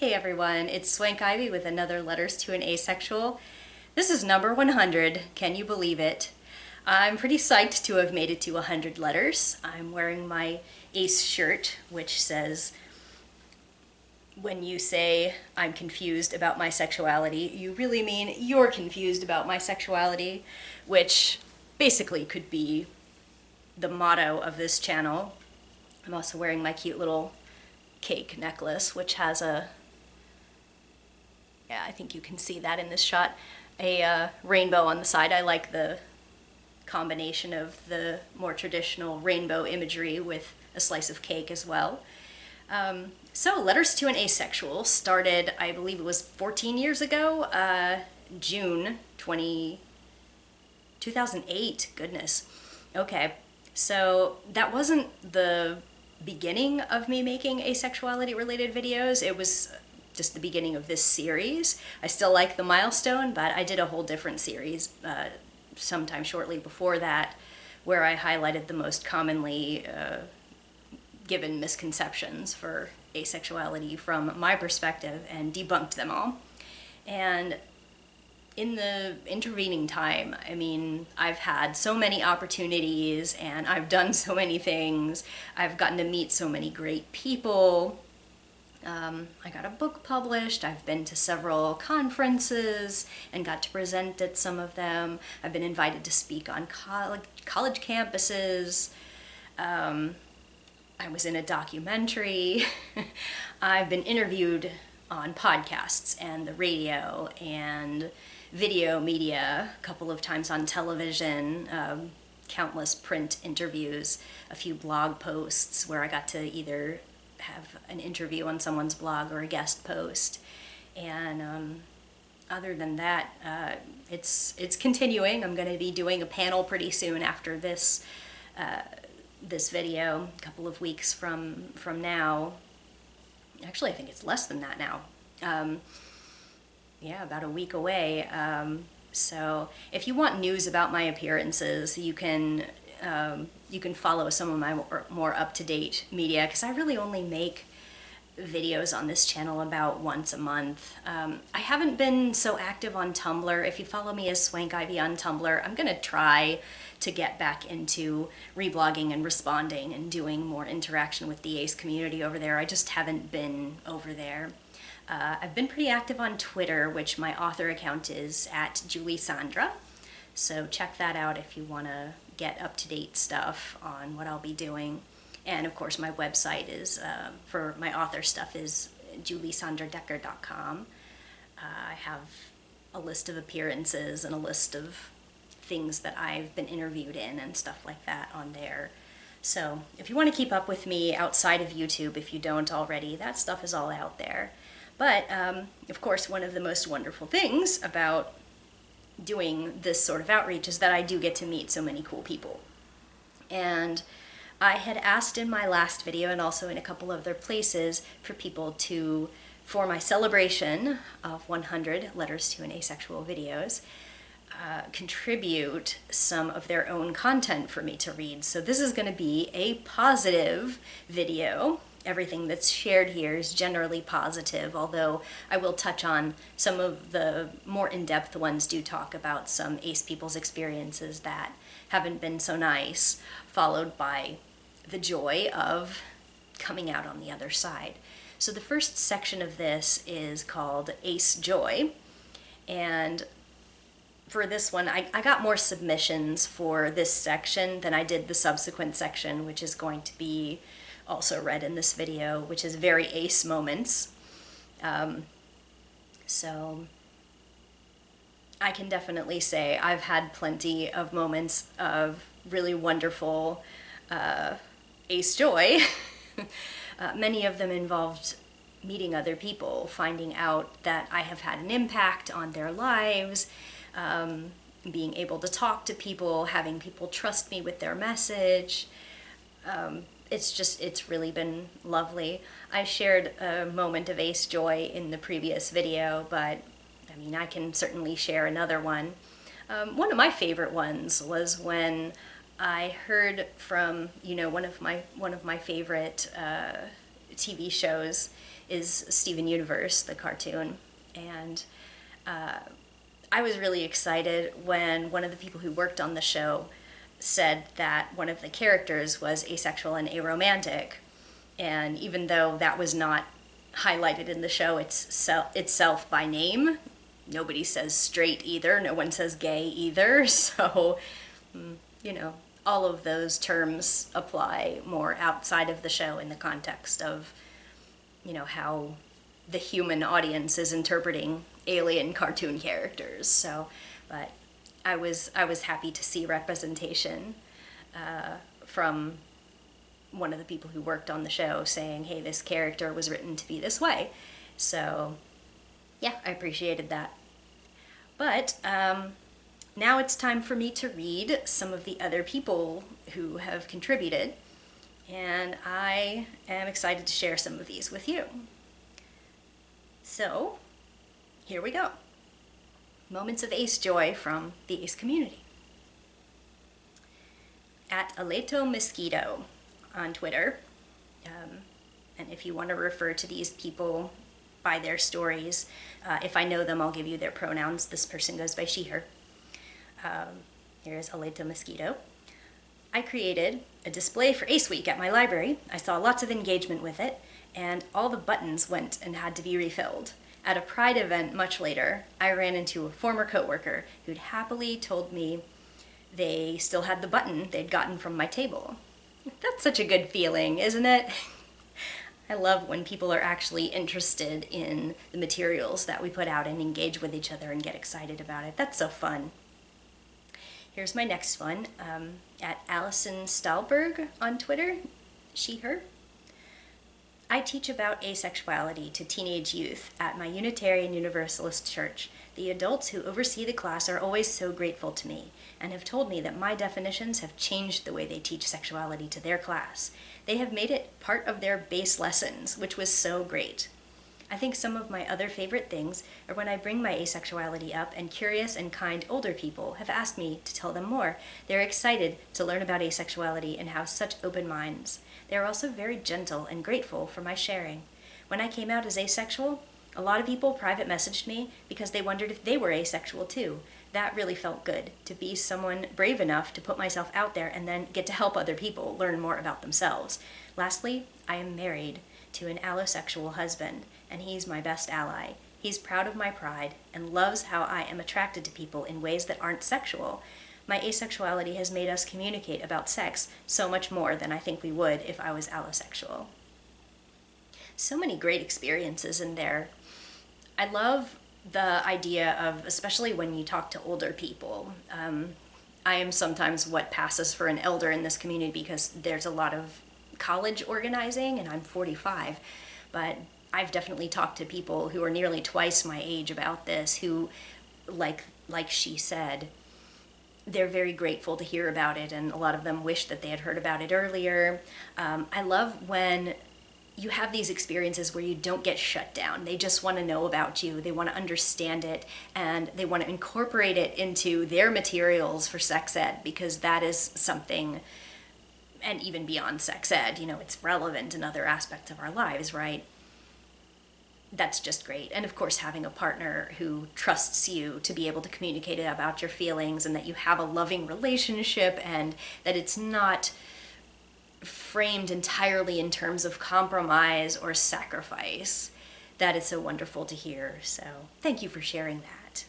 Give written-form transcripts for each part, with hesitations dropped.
Hey everyone, it's Swank Ivy with another Letters to an Asexual. This is number 100, can you believe it? I'm pretty psyched to have made it to 100 letters. I'm wearing my ace shirt, which says, when you say I'm confused about my sexuality, you really mean you're confused about my sexuality, which basically could be the motto of this channel. I'm also wearing my cute little cake necklace, which has I think you can see that in this shot, a rainbow on the side. I like the combination of the more traditional rainbow imagery with a slice of cake as well. So Letters to an Asexual started, I believe it was 14 years ago, June 2008, goodness. Okay, so that wasn't the beginning of me making asexuality related videos. It was just the beginning of this series. I still like the milestone, but I did a whole different series sometime shortly before that where I highlighted the most commonly given misconceptions for asexuality from my perspective and debunked them all. And in the intervening time, I mean, I've had so many opportunities and I've done so many things. I've gotten to meet so many great people. I got a book published. I've been to several conferences and got to present at some of them. I've been invited to speak on college campuses. I was in a documentary. I've been interviewed on podcasts and the radio and video media, a couple of times on television, countless print interviews, a few blog posts where I got to either have an interview on someone's blog or a guest post. And other than that, it's continuing. I'm going to be doing a panel pretty soon after this this video, a couple of weeks from now. Actually, I think it's less than that now. Yeah, about a week away. So if you want news about my appearances, you can follow some of my more up-to-date media, because I really only make videos on this channel about once a month. I haven't been so active on Tumblr. If you follow me as Swank Ivy on Tumblr, I'm gonna try to get back into reblogging and responding and doing more interaction with the ace community over there. I just haven't been over there. I've been pretty active on Twitter, which my author account is @JulieSandra. So check that out if you want to get up-to-date stuff on what I'll be doing. And of course my website is, for my author stuff, is juliesandradecker.com. I have a list of appearances and a list of things that I've been interviewed in and stuff like that on there. So if you want to keep up with me outside of YouTube, if you don't already, that stuff is all out there. But of course, one of the most wonderful things about doing this sort of outreach is that I do get to meet so many cool people. And I had asked in my last video and also in a couple of other places for people to, for my celebration of 100 Letters to an Asexual videos, contribute some of their own content for me to read. So this is going to be a positive video. Everything that's shared here is generally positive, although I will touch on some of the more in-depth ones. Do talk about some ace people's experiences that haven't been so nice, followed by the joy of coming out on the other side. So the first section of this is called Ace Joy, and for this one, I got more submissions for this section than I did the subsequent section, which is going to be also read in this video, which is very ace moments. So I can definitely say I've had plenty of moments of really wonderful ace joy. Many of them involved meeting other people, finding out that I have had an impact on their lives, being able to talk to people, having people trust me with their message. It's really been lovely. I shared a moment of ace joy in the previous video, but I mean, I can certainly share another one. One of my favorite ones was when I heard from, one of my favorite TV shows is Steven Universe, the cartoon. And I was really excited when one of the people who worked on the show said that one of the characters was asexual and aromantic. And even though that was not highlighted in the show itself by name, nobody says straight either, no one says gay either. So, you know, all of those terms apply more outside of the show in the context of, you know, how the human audience is interpreting alien cartoon characters. So, but I was happy to see representation from one of the people who worked on the show saying, hey, this character was written to be this way. So yeah, I appreciated that. But now it's time for me to read some of the other people who have contributed, and I am excited to share some of these with you. So here we go. Moments of Ace Joy from the Ace community. At Aleto Mosquito on Twitter, and if you want to refer to these people by their stories, if I know them, I'll give you their pronouns. This person goes by she, her. Here's Aleto Mosquito. I created a display for Ace Week at my library. I saw lots of engagement with it, and all the buttons went and had to be refilled. At a Pride event much later, I ran into a former coworker who'd happily told me they still had the button they'd gotten from my table. That's such a good feeling, isn't it? I love when people are actually interested in the materials that we put out and engage with each other and get excited about it. That's so fun. Here's my next one, at Allison Stahlberg on Twitter, she, her. I teach about asexuality to teenage youth at my Unitarian Universalist church. The adults who oversee the class are always so grateful to me and have told me that my definitions have changed the way they teach sexuality to their class. They have made it part of their base lessons, which was so great. I think some of my other favorite things are when I bring my asexuality up and curious and kind older people have asked me to tell them more. They're excited to learn about asexuality and have such open minds. They are also very gentle and grateful for my sharing. When I came out as asexual, a lot of people private messaged me because they wondered if they were asexual too. That really felt good, to be someone brave enough to put myself out there and then get to help other people learn more about themselves. Lastly, I am married to an allosexual husband, and he's my best ally. He's proud of my pride and loves how I am attracted to people in ways that aren't sexual. My asexuality has made us communicate about sex so much more than I think we would if I was allosexual. So many great experiences in there. I love the idea of, especially when you talk to older people, I am sometimes what passes for an elder in this community because there's a lot of college organizing, and I'm 45, but I've definitely talked to people who are nearly twice my age about this, who, like she said, they're very grateful to hear about it, and a lot of them wish that they had heard about it earlier. I love when you have these experiences where you don't get shut down. They just want to know about you, they want to understand it, and they want to incorporate it into their materials for sex ed, because that is something, and even beyond sex ed, you know, it's relevant in other aspects of our lives, right? That's just great. And of course, having a partner who trusts you to be able to communicate about your feelings, and that you have a loving relationship, and that it's not framed entirely in terms of compromise or sacrifice. That is so wonderful to hear. So thank you for sharing that.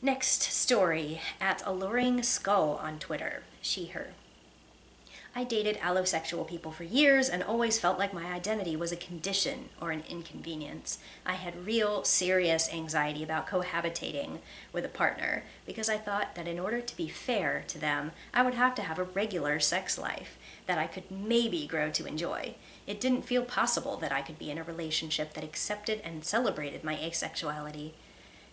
Next story, at Alluring Skull on Twitter, she, her. I dated allosexual people for years and always felt like my identity was a condition or an inconvenience. I had real, serious anxiety about cohabitating with a partner because I thought that in order to be fair to them, I would have to have a regular sex life that I could maybe grow to enjoy. It didn't feel possible that I could be in a relationship that accepted and celebrated my asexuality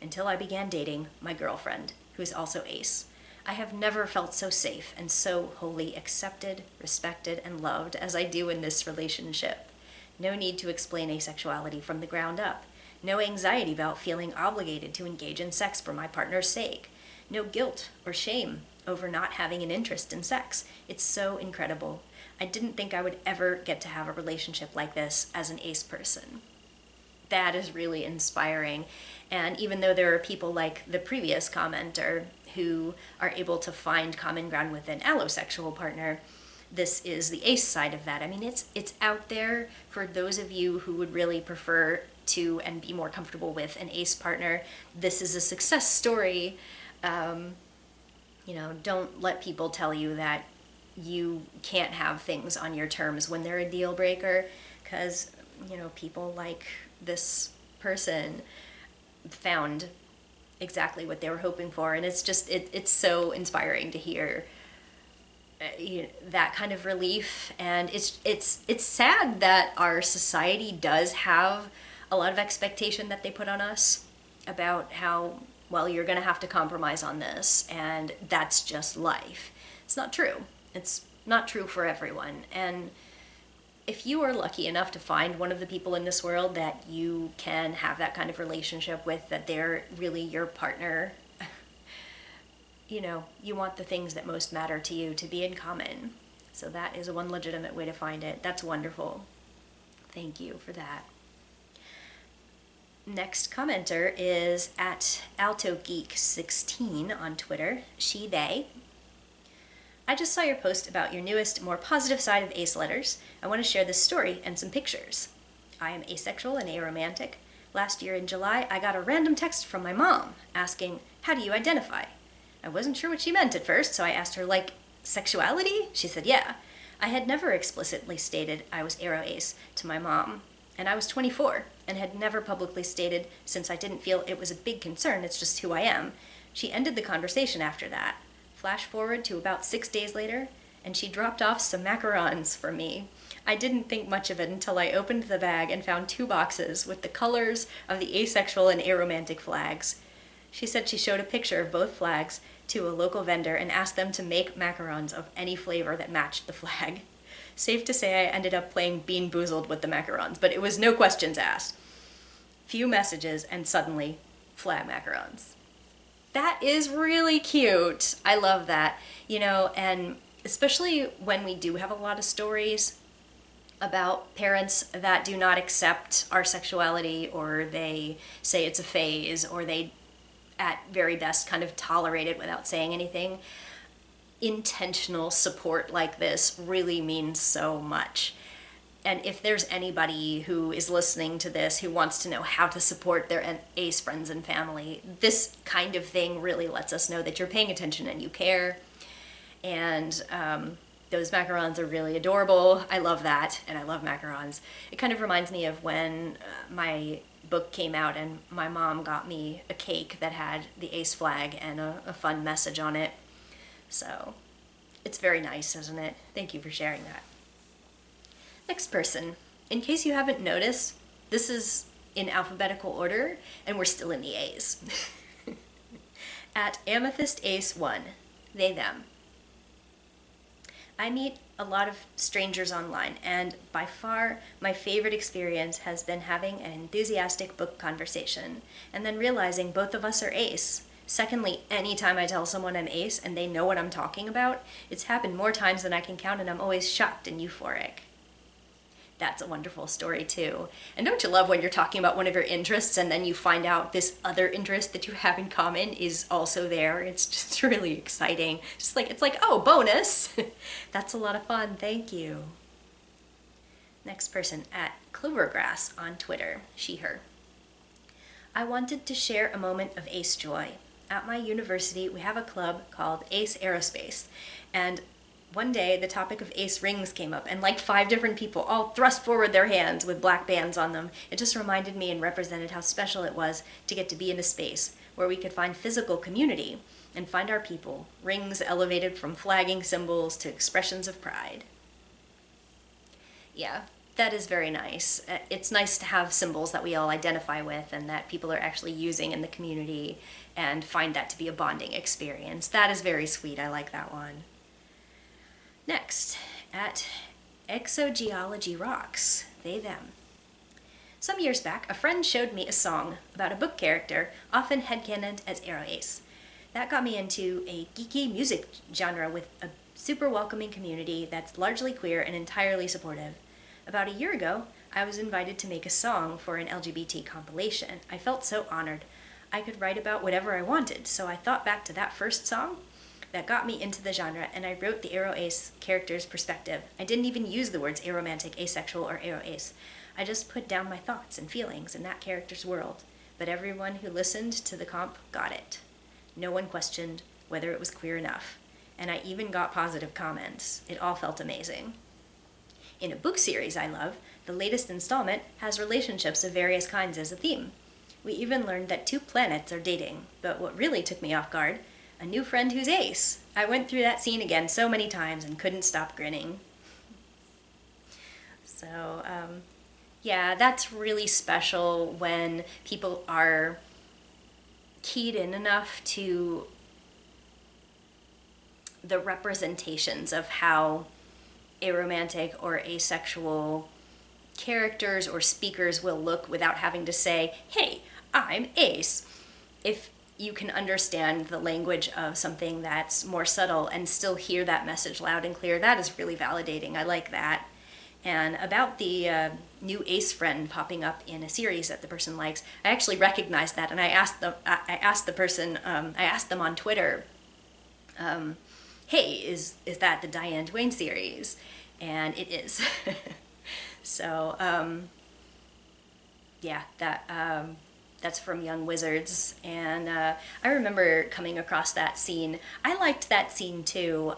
until I began dating my girlfriend, who's also ace. I have never felt so safe and so wholly accepted, respected, and loved as I do in this relationship. No need to explain asexuality from the ground up. No anxiety about feeling obligated to engage in sex for my partner's sake. No guilt or shame over not having an interest in sex. It's so incredible. I didn't think I would ever get to have a relationship like this as an ace person. That is really inspiring. And even though there are people like the previous commenter who are able to find common ground with an allosexual partner, this is the ace side of that. I mean, it's out there for those of you who would really prefer to and be more comfortable with an ace partner. This is a success story. You know, don't let people tell you that you can't have things on your terms when they're a deal breaker, because, you know, people like this person found exactly what they were hoping for, and it's just it's so inspiring to hear that kind of relief. And it's sad that our society does have a lot of expectation that they put on us about how, well, you're going to have to compromise on this, and that's just life. It's not true. It's not true for everyone. And if you are lucky enough to find one of the people in this world that you can have that kind of relationship with, that they're really your partner, you know, you want the things that most matter to you to be in common. So that is one legitimate way to find it. That's wonderful. Thank you for that. Next commenter is at AltoGeek16 on Twitter, she, they. I just saw your post about your newest, more positive side of ace letters. I want to share this story and some pictures. I am asexual and aromantic. Last year in July, I got a random text from my mom asking, how do you identify? I wasn't sure what she meant at first, so I asked her, like, sexuality? She said, yeah. I had never explicitly stated I was aro-ace to my mom, and I was 24, and had never publicly stated, since I didn't feel it was a big concern, it's just who I am. She ended the conversation after that. Flash forward to about 6 days later, and she dropped off some macarons for me. I didn't think much of it until I opened the bag and found 2 boxes with the colors of the asexual and aromantic flags. She said she showed a picture of both flags to a local vendor and asked them to make macarons of any flavor that matched the flag. Safe to say I ended up playing Bean Boozled with the macarons, but it was no questions asked. Few messages, and suddenly, flag macarons. That is really cute. I love that. You know, and especially when we do have a lot of stories about parents that do not accept our sexuality, or they say it's a phase, or they, at very best, kind of tolerate it without saying anything. Intentional support like this really means so much. And if there's anybody who is listening to this who wants to know how to support their ace friends and family, this kind of thing really lets us know that you're paying attention and you care. And those macarons are really adorable. I love that, and I love macarons. It kind of reminds me of when my book came out and my mom got me a cake that had the ace flag and a fun message on it. So it's very nice, isn't it? Thank you for sharing that. Next person. In case you haven't noticed, this is in alphabetical order, and we're still in the A's. At Amethyst Ace 1, they, them. I meet a lot of strangers online, and by far my favorite experience has been having an enthusiastic book conversation, and then realizing both of us are ace. Secondly, anytime I tell someone I'm ace and they know what I'm talking about, it's happened more times than I can count, and I'm always shocked and euphoric. That's a wonderful story too. And don't you love when you're talking about one of your interests and then you find out this other interest that you have in common is also there? It's just really exciting. Just like, it's like, oh, bonus. That's a lot of fun. Thank you. Next person, at Clovergrass on Twitter, she, her. I wanted to share a moment of ace joy. At my university, we have a club called Ace Aerospace, and one day the topic of ace rings came up, and like 5 different people all thrust forward their hands with black bands on them. It just reminded me and represented how special it was to get to be in a space where we could find physical community and find our people, rings elevated from flagging symbols to expressions of pride. Yeah, that is very nice. It's nice to have symbols that we all identify with and that people are actually using in the community and find that to be a bonding experience. That is very sweet. I like that one. Next, at Exogeology Rocks, they, them. Some years back, a friend showed me a song about a book character, often headcanoned as aro-ace. That got me into a geeky music genre with a super welcoming community that's largely queer and entirely supportive. About a year ago, I was invited to make a song for an LGBT compilation. I felt so honored. I could write about whatever I wanted, so I thought back to that first song that got me into the genre, and I wrote the aroace character's perspective. I didn't even use the words aromantic, asexual, or aroace. I just put down my thoughts and feelings in that character's world. But everyone who listened to the comp got it. No one questioned whether it was queer enough. And I even got positive comments. It all felt amazing. In a book series I love, the latest installment has relationships of various kinds as a theme. We even learned that 2 planets are dating. But what really took me off guard, a new friend who's ace. I went through that scene again so many times and couldn't stop grinning. So, yeah, that's really special when people are keyed in enough to the representations of how aromantic or asexual characters or speakers will look without having to say, hey, I'm ace. If you can understand the language of something that's more subtle and still hear that message loud and clear, that is really validating. I like that. And about the new ace friend popping up in a series that the person likes, I actually recognized that, and I asked the person, I asked them on Twitter, hey, is that the Diane Duane series? And it is. So, yeah, that's from Young Wizards, and I remember coming across that scene. I liked that scene too.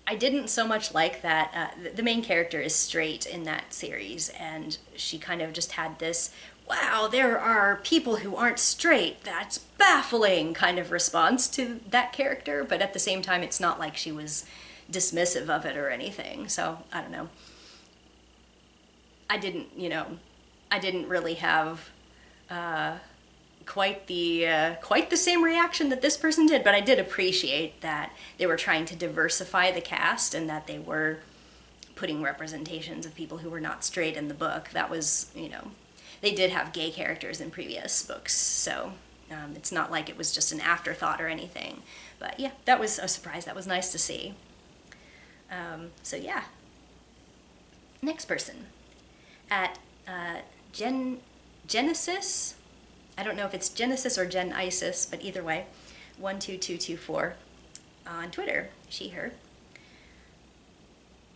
I didn't so much like that. The main character is straight in that series, and she kind of just had this, wow, there are people who aren't straight, that's baffling kind of response to that character, but at the same time, it's not like she was dismissive of it or anything, so I don't know. I didn't really have quite the same reaction that this person did, but I did appreciate that they were trying to diversify the cast and that they were putting representations of people who were not straight in the book. That was, they did have gay characters in previous books, so it's not like it was just an afterthought or anything. But yeah, that was a surprise. That was nice to see. So yeah. Next person. At Genesis, I don't know if it's Genesis or Gen Isis, but either way, 12224 on Twitter, she, her.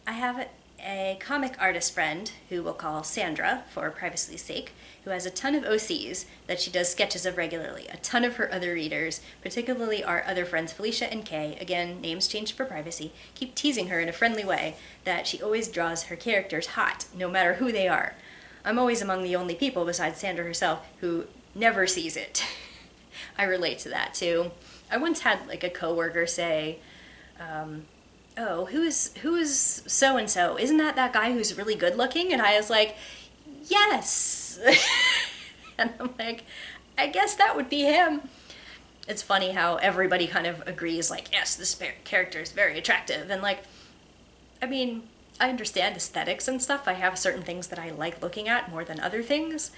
I have a comic artist friend who we'll call Sandra for privacy's sake, who has a ton of OCs that she does sketches of regularly. A ton of her other readers, particularly our other friends Felicia and Kay, again, names changed for privacy, keep teasing her in a friendly way that she always draws her characters hot, no matter who they are. I'm always among the only people besides Sandra herself who never sees it. I relate to that too. I once had like a coworker say, oh, who's so-and-so? Isn't that guy who's really good looking? And I was like, yes. And I'm like, I guess that would be him. It's funny how everybody kind of agrees, like, yes, this character is very attractive. And like, I mean, I understand aesthetics and stuff. I have certain things that I like looking at more than other things.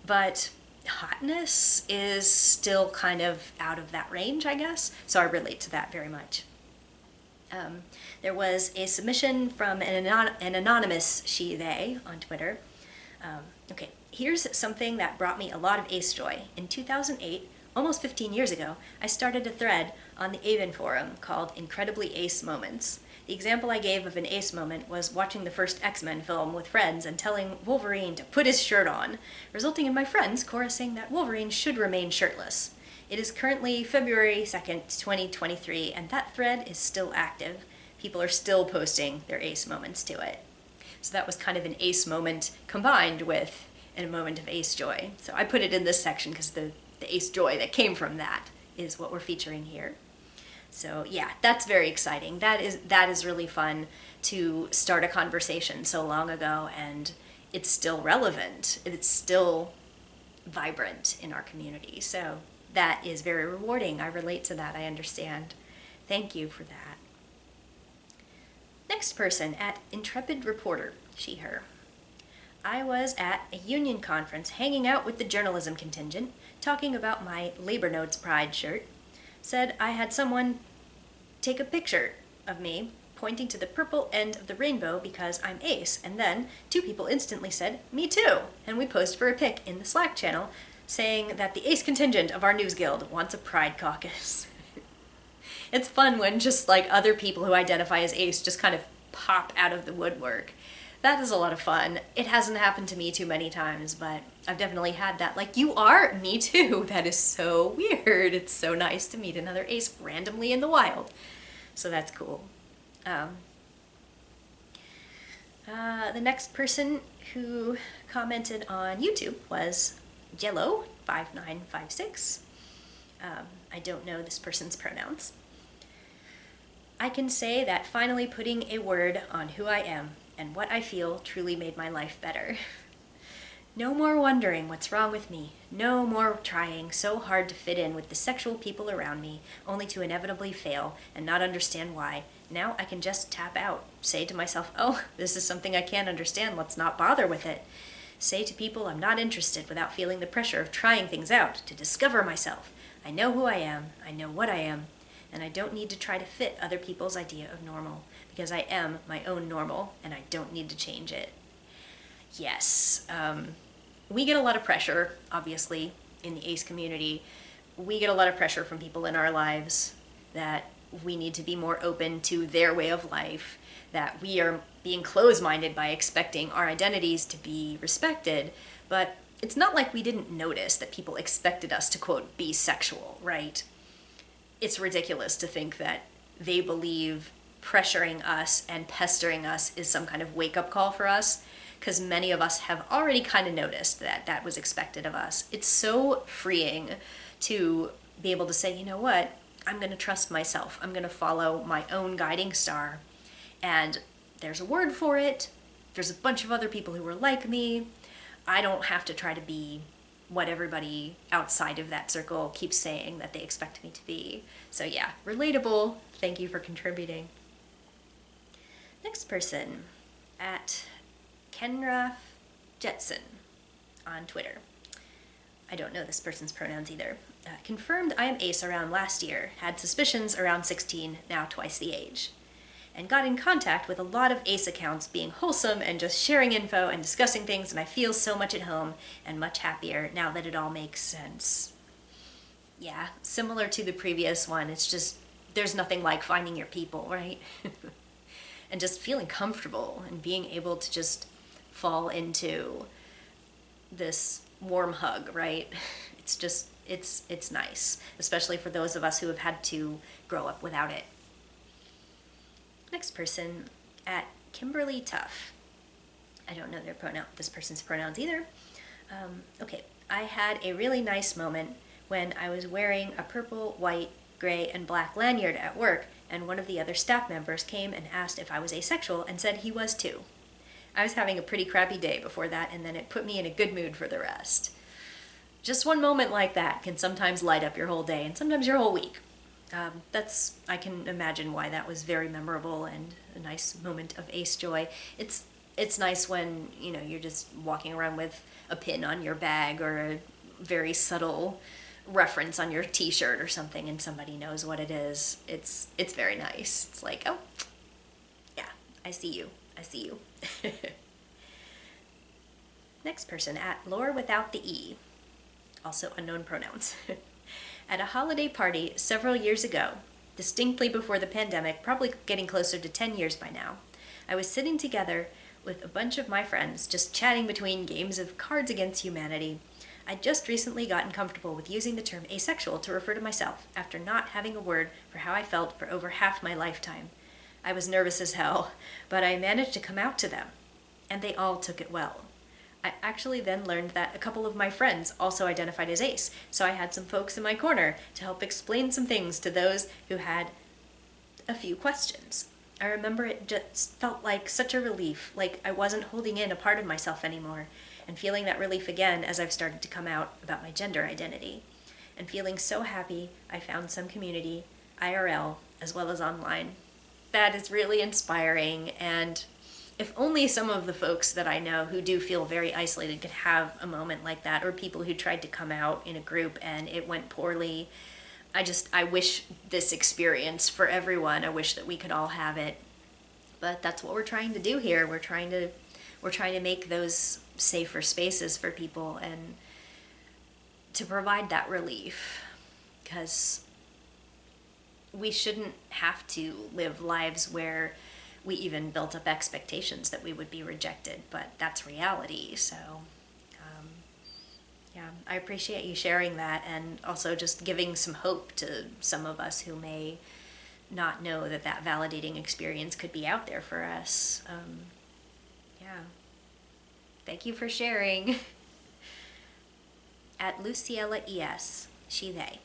But hotness is still kind of out of that range, I guess. So I relate to that very much. There was a submission from an anonymous she/they on Twitter. Okay, here's something that brought me a lot of ace joy. In 2008, almost 15 years ago, I started a thread on the Avon forum called Incredibly Ace Moments. The example I gave of an ace moment was watching the first X-Men film with friends and telling Wolverine to put his shirt on, resulting in my friends chorusing that Wolverine should remain shirtless. It is currently February 2nd, 2023, and that thread is still active. People are still posting their ace moments to it. So that was kind of an ace moment combined with a moment of ace joy. So I put it in this section because the ace joy that came from that is what we're featuring here. So yeah, that's very exciting. That is really fun to start a conversation so long ago, and it's still relevant. It's still vibrant in our community. So that is very rewarding. I relate to that. I understand. Thank you for that. Next person, at Intrepid Reporter, she, her. I was at a union conference hanging out with the journalism contingent, talking about my Labor Notes Pride shirt. said I had someone take a picture of me pointing to the purple end of the rainbow because I'm ace, and then 2 people instantly said, me too, and we posed for a pic in the Slack channel saying that the ace contingent of our news guild wants a pride caucus. It's fun when just like other people who identify as ace just kind of pop out of the woodwork. That is a lot of fun. It hasn't happened to me too many times, but I've definitely had that. Like, you are me too. That is so weird. It's so nice to meet another ace randomly in the wild. So that's cool. The next person who commented on YouTube was Jello5956. I don't know this person's pronouns. I can say that finally putting a word on who I am and what I feel truly made my life better. No more wondering what's wrong with me. No more trying so hard to fit in with the sexual people around me, only to inevitably fail and not understand why. Now I can just tap out, say to myself, oh, this is something I can't understand, let's not bother with it. Say to people I'm not interested without feeling the pressure of trying things out to discover myself. I know who I am, I know what I am, and I don't need to try to fit other people's idea of normal, because I am my own normal, and I don't need to change it. Yes, we get a lot of pressure, obviously, in the ace community. We get a lot of pressure from people in our lives that we need to be more open to their way of life, that we are being closed-minded by expecting our identities to be respected, but it's not like we didn't notice that people expected us to, quote, be sexual, right? It's ridiculous to think that they believe pressuring us and pestering us is some kind of wake-up call for us, because many of us have already kind of noticed that that was expected of us. It's so freeing to be able to say, you know what, I'm going to trust myself. I'm going to follow my own guiding star. And there's a word for it. There's a bunch of other people who are like me. I don't have to try to be what everybody outside of that circle keeps saying that they expect me to be. So yeah, relatable. Thank you for contributing. Next person, at Kenra Jetson on Twitter. I don't know this person's pronouns either. Confirmed I am ace around last year, had suspicions around 16, now twice the age. And got in contact with a lot of ace accounts being wholesome and just sharing info and discussing things, and I feel so much at home and much happier now that it all makes sense. Yeah, similar to the previous one, it's just, there's nothing like finding your people, right? And just feeling comfortable and being able to just fall into this warm hug, right? It's just, it's nice, especially for those of us who have had to grow up without it. Next person, at Kimberly Tuff. I don't know this person's pronouns either. Okay, I had a really nice moment when I was wearing a purple, white, gray, and black lanyard at work, and one of the other staff members came and asked if I was asexual and said he was too. I was having a pretty crappy day before that, and then it put me in a good mood for the rest. Just one moment like that can sometimes light up your whole day, and sometimes your whole week. I can imagine why that was very memorable and a nice moment of ace joy. It's nice when, you know, you're just walking around with a pin on your bag or a very subtle reference on your t-shirt or something and somebody knows what it is. It's very nice. It's like, oh, yeah, I see you. Next person, at Lore without the E, also unknown pronouns. At a holiday party several years ago, distinctly before the pandemic, probably getting closer to 10 years by now, I was sitting together with a bunch of my friends, just chatting between games of Cards Against Humanity. I'd just recently gotten comfortable with using the term asexual to refer to myself, after not having a word for how I felt for over half my lifetime. I was nervous as hell, but I managed to come out to them, and they all took it well. I actually then learned that a couple of my friends also identified as ace, so I had some folks in my corner to help explain some things to those who had a few questions. I remember it just felt like such a relief, like I wasn't holding in a part of myself anymore, and feeling that relief again as I've started to come out about my gender identity, and feeling so happy I found some community, IRL, as well as online. That is really inspiring, and if only some of the folks that I know who do feel very isolated could have a moment like that, or people who tried to come out in a group and it went poorly, I wish this experience for everyone. I wish that we could all have it. But that's what we're trying to do here. We're trying to make those safer spaces for people and to provide that relief, because we shouldn't have to live lives where we even built up expectations that we would be rejected, but that's reality. So yeah, I appreciate you sharing that, and also just giving some hope to some of us who may not know that that validating experience could be out there for us. Yeah. Thank you for sharing. At Luciella ES, she, they.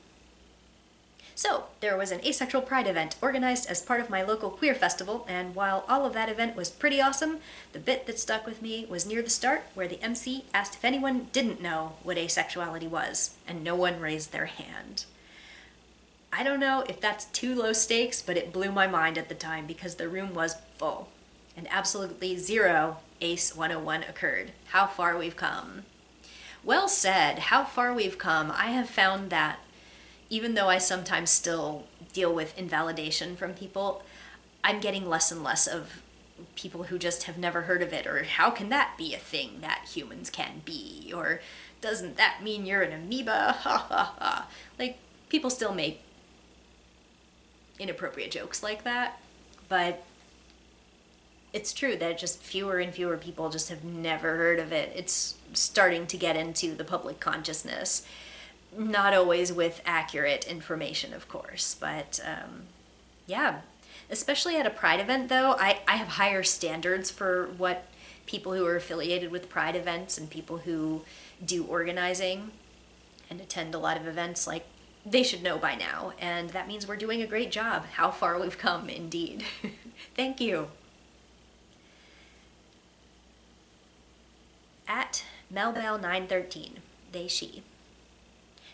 So, there was an asexual pride event organized as part of my local queer festival, and while all of that event was pretty awesome, the bit that stuck with me was near the start, where the MC asked if anyone didn't know what asexuality was, and no one raised their hand. I don't know if that's too low stakes, but it blew my mind at the time because the room was full, and absolutely zero ACE 101 occurred. How far we've come. Well said, how far we've come. I have found that even though I sometimes still deal with invalidation from people, I'm getting less and less of people who just have never heard of it, or how can that be a thing that humans can be, or doesn't that mean you're an amoeba, ha ha ha. Like, people still make inappropriate jokes like that, but it's true that just fewer and fewer people just have never heard of it. It's starting to get into the public consciousness. Not always with accurate information, of course, but yeah. Especially at a Pride event, though, I have higher standards for what people who are affiliated with Pride events and people who do organizing and attend a lot of events, like, they should know by now, and that means we're doing a great job. How far we've come, indeed. Thank you. At Melbell913, they, she.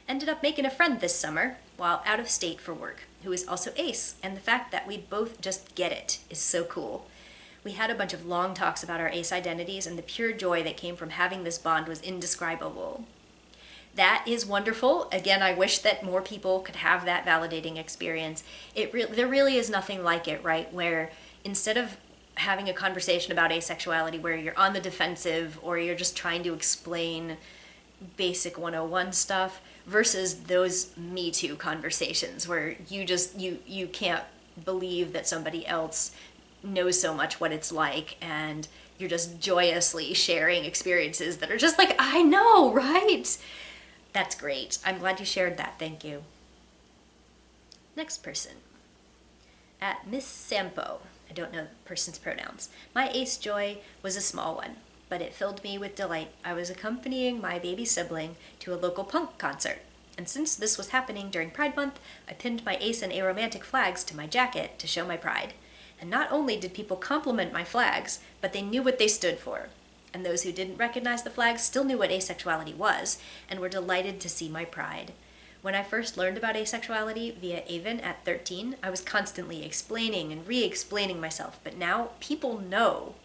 Ended up making a friend this summer while out of state for work, who is also ace, and the fact that we both just get it is so cool. We had a bunch of long talks about our ace identities, and the pure joy that came from having this bond was indescribable. That is wonderful. Again, I wish that more people could have that validating experience. There really is nothing like it, right? Where instead of having a conversation about asexuality where you're on the defensive or you're just trying to explain basic 101 stuff, versus those Me Too conversations where you can't believe that somebody else knows so much what it's like, and you're just joyously sharing experiences that are just like, I know, right? That's great. I'm glad you shared that. Thank you. Next person. At Miss Sampo. I don't know the person's pronouns. My ace joy was a small one, but it filled me with delight. I was accompanying my baby sibling to a local punk concert, and since this was happening during Pride Month, I pinned my ace and aromantic flags to my jacket to show my pride. And not only did people compliment my flags, but they knew what they stood for. And those who didn't recognize the flags still knew what asexuality was, and were delighted to see my pride. When I first learned about asexuality via Avon at 13, I was constantly explaining and re-explaining myself, but now people know,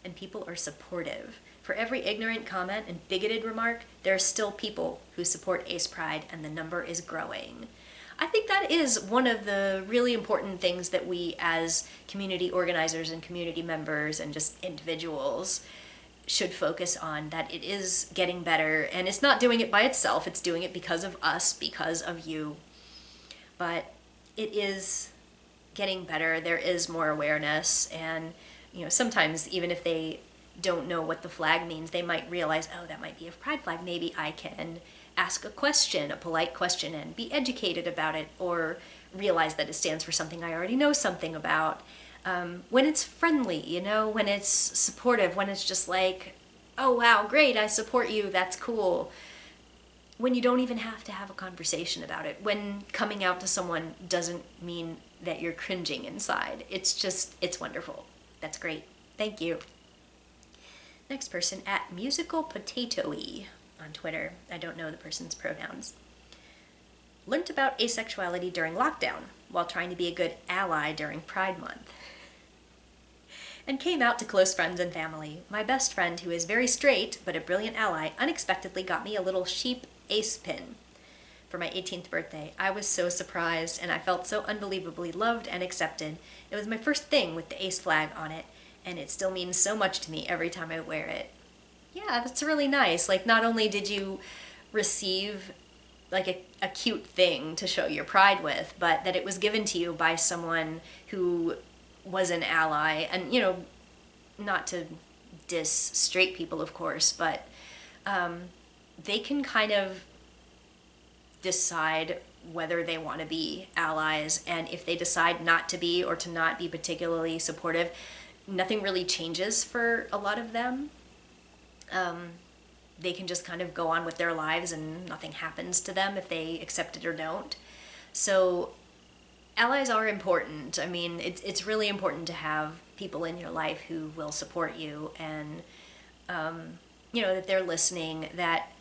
and people are supportive. For every ignorant comment and bigoted remark, there are still people who support ace pride, and the number is growing. I think that is one of the really important things that we as community organizers and community members and just individuals should focus on, that it is getting better, and it's not doing it by itself, it's doing it because of us, because of you. But it is getting better, there is more awareness, and sometimes even if they don't know what the flag means, they might realize, oh, that might be a pride flag, maybe I can ask a question, a polite question, and be educated about it, or realize that it stands for something I already know something about. When it's friendly, when it's supportive, when it's just like, oh wow, great, I support you, that's cool. When you don't even have to have a conversation about it. When coming out to someone doesn't mean that you're cringing inside. It's wonderful. That's great. Thank you. Next person, at Musical Potatoey on Twitter. I don't know the person's pronouns. Learned about asexuality during lockdown while trying to be a good ally during Pride Month. And came out to close friends and family. My best friend, who is very straight but a brilliant ally, unexpectedly got me a little sheep ace pin. for my 18th birthday. I was so surprised and I felt so unbelievably loved and accepted. It was my first thing with the ace flag on it, and it still means so much to me every time I wear it. Yeah, that's really nice. Like, not only did you receive like a cute thing to show your pride with, but that it was given to you by someone who was an ally. And, you know, not to diss straight people, of course, but they can kind of decide whether they want to be allies, and if they decide not to be, or to not be particularly supportive, nothing really changes for a lot of them. They can just kind of go on with their lives and nothing happens to them if they accept it or don't. So allies are important. I mean, it's really important to have people in your life who will support you, and you know, that they're listening, that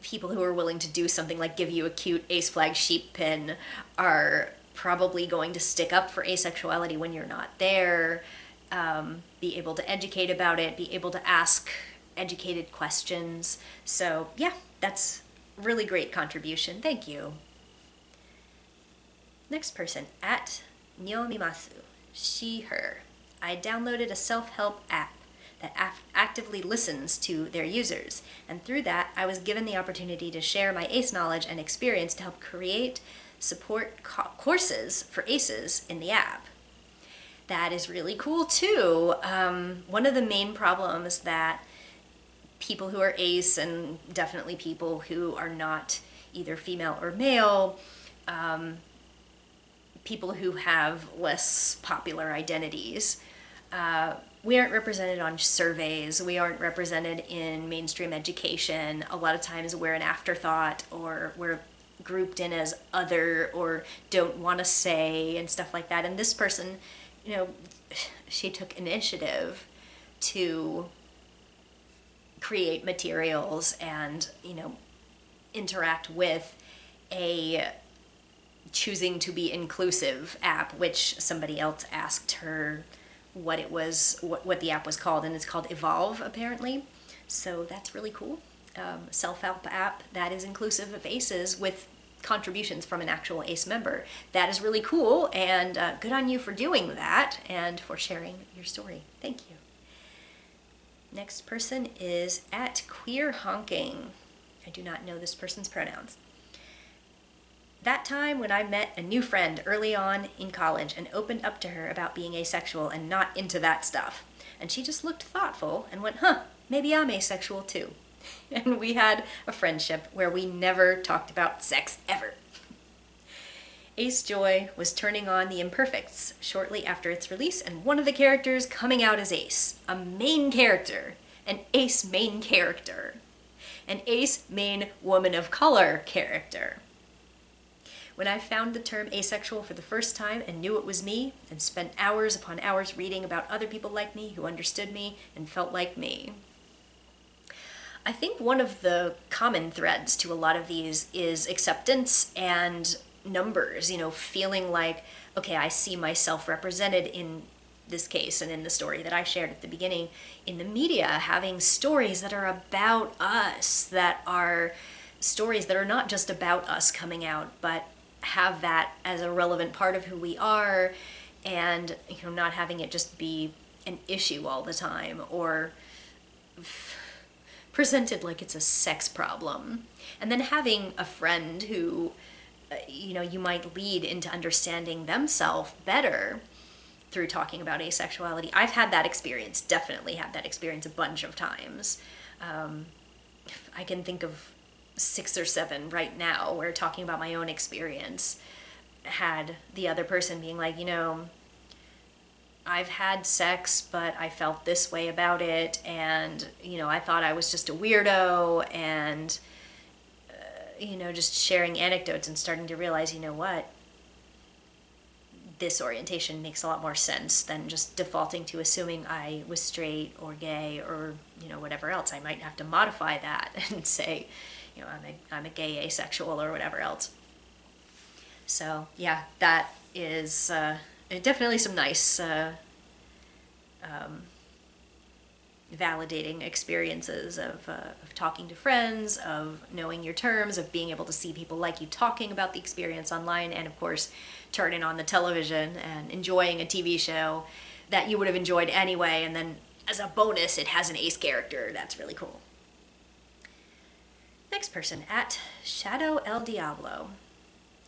people who are willing to do something like give you a cute ace flag sheep pin are probably going to stick up for asexuality when you're not there, be able to educate about it, be able to ask educated questions. So yeah, that's really great contribution. Thank you. Next person, at Nyomimasu, she, her. I downloaded a self-help app that actively listens to their users, and through that I was given the opportunity to share my ACE knowledge and experience to help create support courses for ACEs in the app. That is really cool too. One of the main problems that people who are ACE, and definitely people who are not either female or male, people who have less popular identities, we aren't represented on surveys, we aren't represented in mainstream education. A lot of times we're an afterthought, or we're grouped in as other, or don't want to say, and stuff like that. And this person, you know, she took initiative to create materials and, you know, interact with a choosing to be inclusive app, which somebody else asked her what it was, what the app was called, and it's called Evolve, apparently. So that's really cool. Self-help app that is inclusive of ACEs with contributions from an actual ACE member. That is really cool, and good on you for doing that and for sharing your story. Thank you. Next person is at Queer Honking. I do not know this person's pronouns. That time when I met a new friend early on in college and opened up to her about being asexual and not into that stuff. And she just looked thoughtful and went, huh, maybe I'm asexual too. And we had a friendship where we never talked about sex ever. Ace Joy was turning on The Imperfects shortly after its release, and one of the characters coming out as Ace, a main character, an Ace main character, an Ace main woman of color character. When I found the term asexual for the first time and knew it was me, and spent hours upon hours reading about other people like me who understood me and felt like me. I think one of the common threads to a lot of these is acceptance and numbers, you know, feeling like, okay, I see myself represented in this case and in the story that I shared at the beginning, in the media, having stories that are about us, that are stories that are not just about us coming out, but have that as a relevant part of who we are, and, you know, not having it just be an issue all the time, or presented like it's a sex problem. And then having a friend who, you know, you might lead into understanding themselves better through talking about asexuality. I've had that experience, definitely had that experience a bunch of times. I can think of 6 or 7 right now where talking about my own experience had the other person being like, you know, I've had sex, but I felt this way about it, and, you know, I thought I was just a weirdo, and, you know, just sharing anecdotes and starting to realize, you know what, this orientation makes a lot more sense than just defaulting to assuming I was straight or gay or, you know, whatever else. I might have to modify that and say, you know, I'm a gay asexual or whatever else. So yeah, that is definitely some nice validating experiences of talking to friends, of knowing your terms, of being able to see people like you talking about the experience online, and of course turning on the television and enjoying a TV show that you would have enjoyed anyway, and then as a bonus it has an ace character. That's really cool. Next person, at Shadow El Diablo.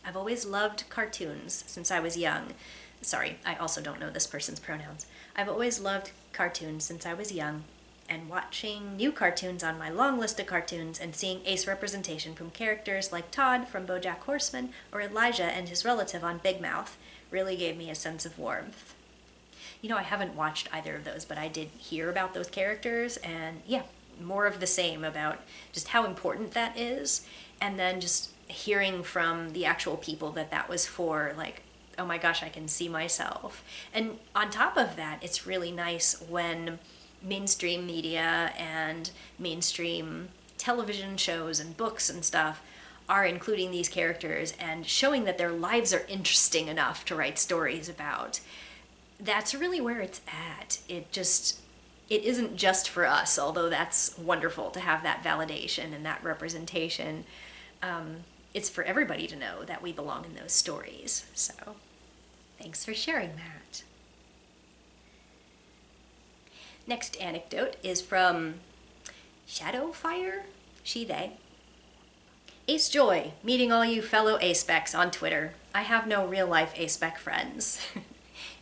I've always loved cartoons since I was young. Sorry, I also don't know this person's pronouns. I've always loved cartoons since I was young, and watching new cartoons on my long list of cartoons and seeing ace representation from characters like Todd from BoJack Horseman or Elijah and his relative on Big Mouth really gave me a sense of warmth. You know, I haven't watched either of those, but I did hear about those characters, and yeah, more of the same about just how important that is, and then just hearing from the actual people that that was for, like, oh my gosh, I can see myself. And on top of that, it's really nice when mainstream media and mainstream television shows and books and stuff are including these characters and showing that their lives are interesting enough to write stories about. That's really where it's at. It isn't just for us, although that's wonderful to have that validation and that representation. It's for everybody to know that we belong in those stories. So thanks for sharing that. Next anecdote is from Shadowfire, she, they. Ace Joy, meeting all you fellow A-specs on Twitter. I have no real-life A-spec friends.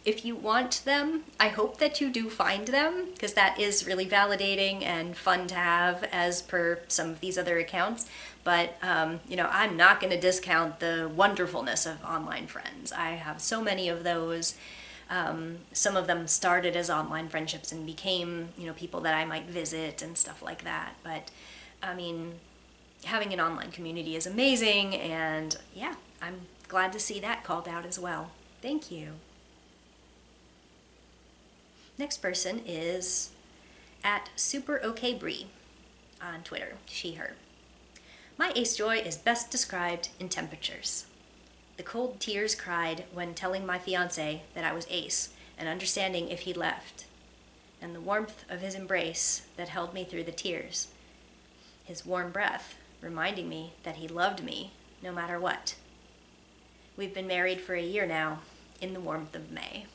If you want them, I hope that you do find them, because that is really validating and fun to have as per some of these other accounts. But, you know, I'm not going to discount the wonderfulness of online friends. I have so many of those. Some of them started as online friendships and became, you know, people that I might visit and stuff like that. But, I mean, having an online community is amazing, and yeah, I'm glad to see that called out as well. Thank you. Next person is at SuperOKBree on Twitter, she, her. My ace joy is best described in temperatures. The cold tears cried when telling my fiancé that I was ace and understanding if he left, and the warmth of his embrace that held me through the tears. His warm breath reminding me that he loved me no matter what. We've been married for a year now, in the warmth of May.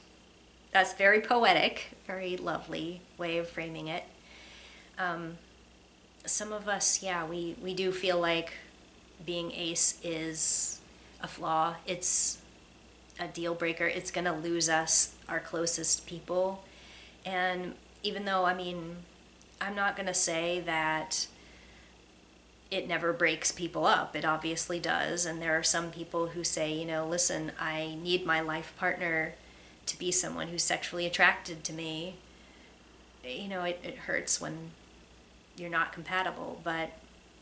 That's very poetic, very lovely way of framing it. Some of us, yeah, we do feel like being ace is a flaw. It's a deal breaker. It's gonna lose us, our closest people. And even though, I mean, I'm not gonna say that it never breaks people up. It obviously does. And there are some people who say, you know, listen, I need my life partner to be someone who's sexually attracted to me. You know, it hurts when you're not compatible, but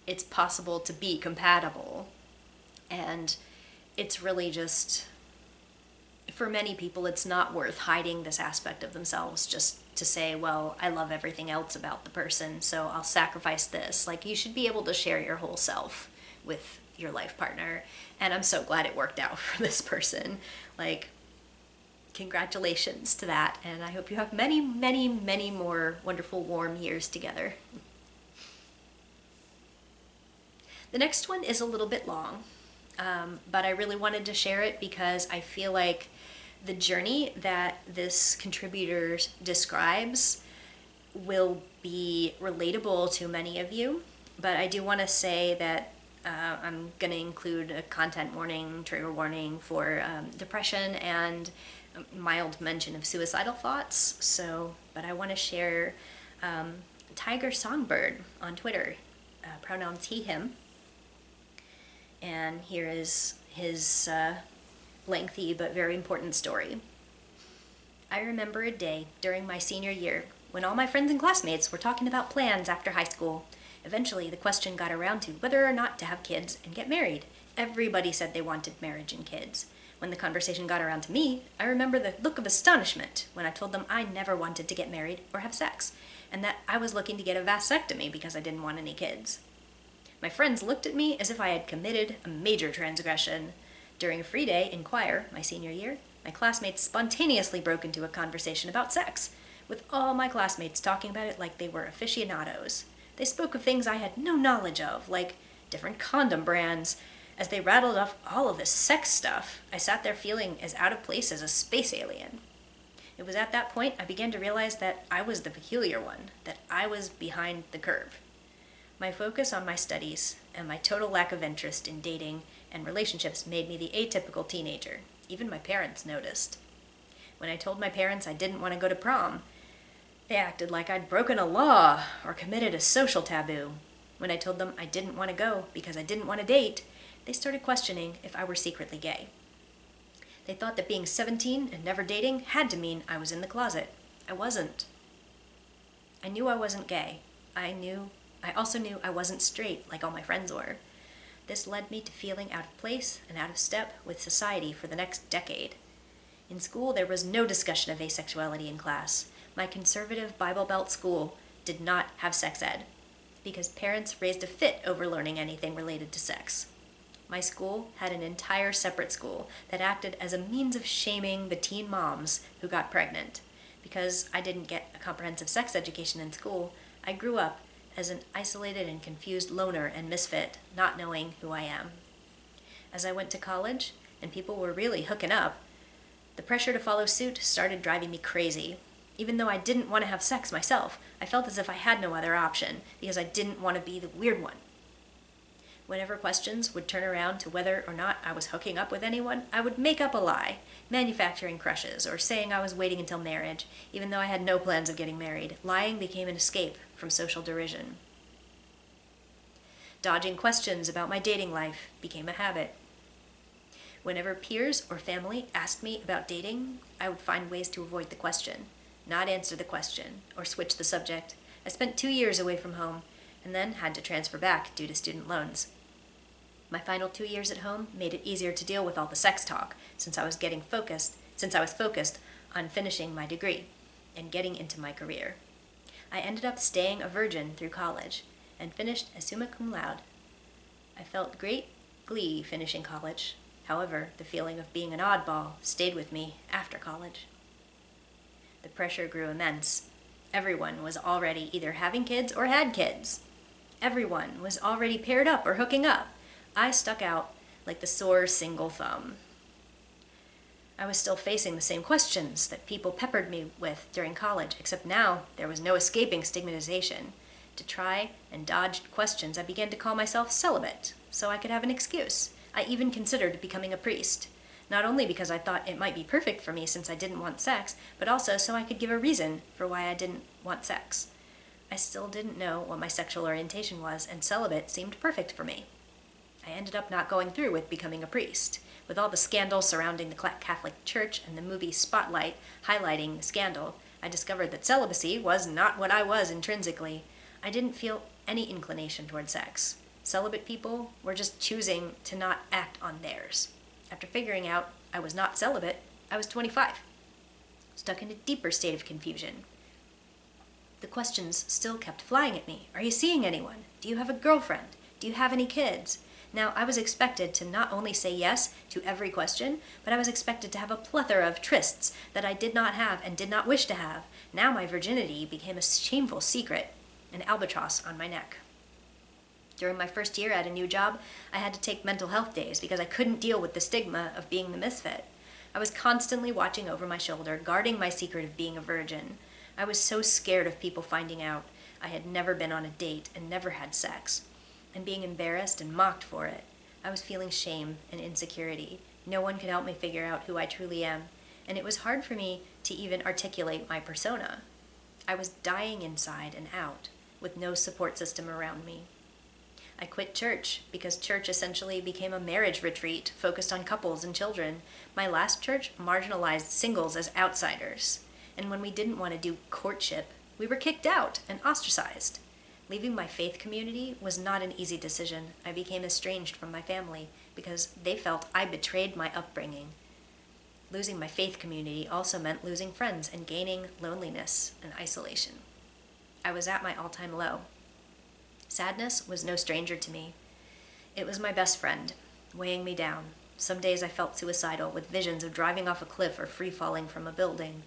it's possible to be compatible. And it's really just, for many people, it's not worth hiding this aspect of themselves just to say, well, I love everything else about the person, so I'll sacrifice this. Like, you should be able to share your whole self with your life partner. And I'm so glad it worked out for this person. Like, congratulations to that, and I hope you have many, many, many more wonderful, warm years together. The next one is a little bit long, but I really wanted to share it because I feel like the journey that this contributor describes will be relatable to many of you, but I do want to say that I'm going to include a content warning, trigger warning for depression and mild mention of suicidal thoughts. So, but I want to share Tiger Songbird on Twitter, pronouns he, him. And here is his lengthy but very important story. I remember a day during my senior year when all my friends and classmates were talking about plans after high school. Eventually, the question got around to whether or not to have kids and get married. Everybody said they wanted marriage and kids. When the conversation got around to me, I remember the look of astonishment when I told them I never wanted to get married or have sex, and that I was looking to get a vasectomy because I didn't want any kids. My friends looked at me as if I had committed a major transgression. During a free day in choir, my senior year, my classmates spontaneously broke into a conversation about sex. with all my classmates talking about it like they were aficionados. They spoke of things I had no knowledge of, like different condom brands. As they rattled off all of this sex stuff, I sat there feeling as out of place as a space alien. It was at that point I began to realize that I was the peculiar one, that I was behind the curve. My focus on my studies and my total lack of interest in dating and relationships made me the atypical teenager. Even my parents noticed. When I told my parents I didn't want to go to prom, they acted like I'd broken a law or committed a social taboo. When I told them I didn't want to go because I didn't want to date, they started questioning if I were secretly gay. They thought that being 17 and never dating had to mean I was in the closet. I wasn't. I knew I wasn't gay. I also knew I wasn't straight like all my friends were. This led me to feeling out of place and out of step with society for the next decade. In school, there was no discussion of asexuality in class. My conservative Bible Belt school did not have sex ed because parents raised a fit over learning anything related to sex. My school had an entire separate school that acted as a means of shaming the teen moms who got pregnant. Because I didn't get a comprehensive sex education in school, I grew up as an isolated and confused loner and misfit, not knowing who I am. As I went to college, and people were really hooking up, the pressure to follow suit started driving me crazy. Even though I didn't want to have sex myself, I felt as if I had no other option, because I didn't want to be the weird one. Whenever questions would turn around to whether or not I was hooking up with anyone, I would make up a lie, manufacturing crushes or saying I was waiting until marriage, even though I had no plans of getting married. Lying became an escape from social derision. Dodging questions about my dating life became a habit. Whenever peers or family asked me about dating, I would find ways to avoid the question, not answer the question, or switch the subject. I spent 2 years away from home and then had to transfer back due to student loans. My final 2 years at home made it easier to deal with all the sex talk since I was focused on finishing my degree and getting into my career. I ended up staying a virgin through college and finished as summa cum laude. I felt great glee finishing college. However, the feeling of being an oddball stayed with me after college. The pressure grew immense. Everyone was already either having kids or had kids. Everyone was already paired up or hooking up. I stuck out like the sore single thumb. I was still facing the same questions that people peppered me with during college, except now there was no escaping stigmatization. To try and dodge questions, I began to call myself celibate, so I could have an excuse. I even considered becoming a priest, not only because I thought it might be perfect for me since I didn't want sex, but also so I could give a reason for why I didn't want sex. I still didn't know what my sexual orientation was, and celibate seemed perfect for me. I ended up not going through with becoming a priest. With all the scandal surrounding the Catholic Church and the movie Spotlight highlighting the scandal, I discovered that celibacy was not what I was intrinsically. I didn't feel any inclination toward sex. Celibate people were just choosing to not act on theirs. After figuring out I was not celibate, I was 25, stuck in a deeper state of confusion. The questions still kept flying at me. Are you seeing anyone? Do you have a girlfriend? Do you have any kids? Now, I was expected to not only say yes to every question, but I was expected to have a plethora of trysts that I did not have and did not wish to have. Now my virginity became a shameful secret, an albatross on my neck. During my first year at a new job, I had to take mental health days because I couldn't deal with the stigma of being the misfit. I was constantly watching over my shoulder, guarding my secret of being a virgin. I was so scared of people finding out I had never been on a date and never had sex, and being embarrassed and mocked for it. I was feeling shame and insecurity. No one could help me figure out who I truly am, and it was hard for me to even articulate my persona. I was dying inside and out, with no support system around me. I quit church because church essentially became a marriage retreat focused on couples and children. My last church marginalized singles as outsiders, and when we didn't want to do courtship, we were kicked out and ostracized. Leaving my faith community was not an easy decision. I became estranged from my family because they felt I betrayed my upbringing. Losing my faith community also meant losing friends and gaining loneliness and isolation. I was at my all-time low. Sadness was no stranger to me. It was my best friend, weighing me down. Some days I felt suicidal, with visions of driving off a cliff or free-falling from a building.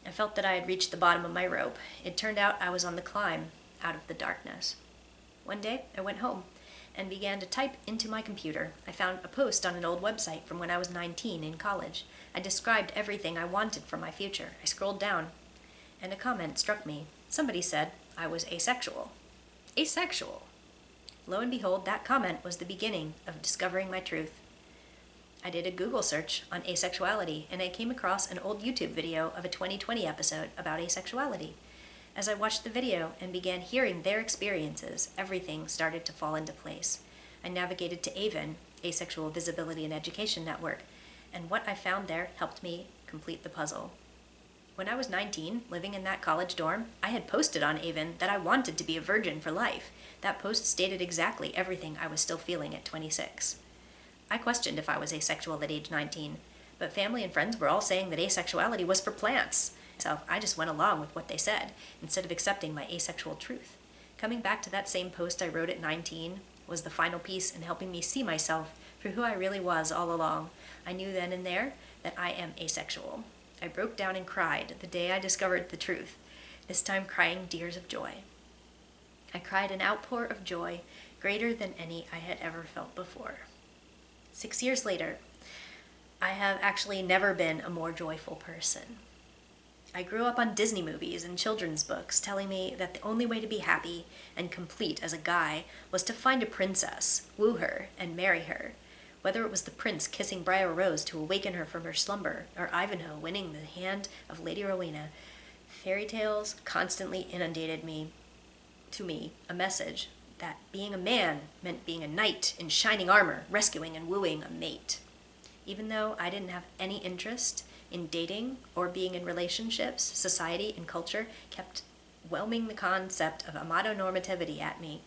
I felt that I had reached the bottom of my rope. It turned out I was on the climb out of the darkness. One day, I went home and began to type into my computer. I found a post on an old website from when I was 19 in college. I described everything I wanted for my future. I scrolled down, and a comment struck me. Somebody said I was asexual. Asexual. Lo and behold, that comment was the beginning of discovering my truth. I did a Google search on asexuality, and I came across an old YouTube video of a 2020 episode about asexuality. As I watched the video and began hearing their experiences, everything started to fall into place. I navigated to AVEN, Asexual Visibility and Education Network, and what I found there helped me complete the puzzle. When I was 19, living in that college dorm, I had posted on AVEN that I wanted to be a virgin for life. That post stated exactly everything I was still feeling at 26. I questioned if I was asexual at age 19, but family and friends were all saying that asexuality was for plants. So I just went along with what they said, instead of accepting my asexual truth. Coming back to that same post I wrote at 19 was the final piece in helping me see myself for who I really was all along. I knew then and there that I am asexual. I broke down and cried the day I discovered the truth, this time crying tears of joy. I cried an outpour of joy greater than any I had ever felt before. 6 years later, I have actually never been a more joyful person. I grew up on Disney movies and children's books telling me that the only way to be happy and complete as a guy was to find a princess, woo her, and marry her. Whether it was the prince kissing Briar Rose to awaken her from her slumber, or Ivanhoe winning the hand of Lady Rowena, fairy tales constantly inundated to me, a message that being a man meant being a knight in shining armor, rescuing and wooing a mate. Even though I didn't have any interest in dating or being in relationships, society and culture kept whelming the concept of amatonormativity at me,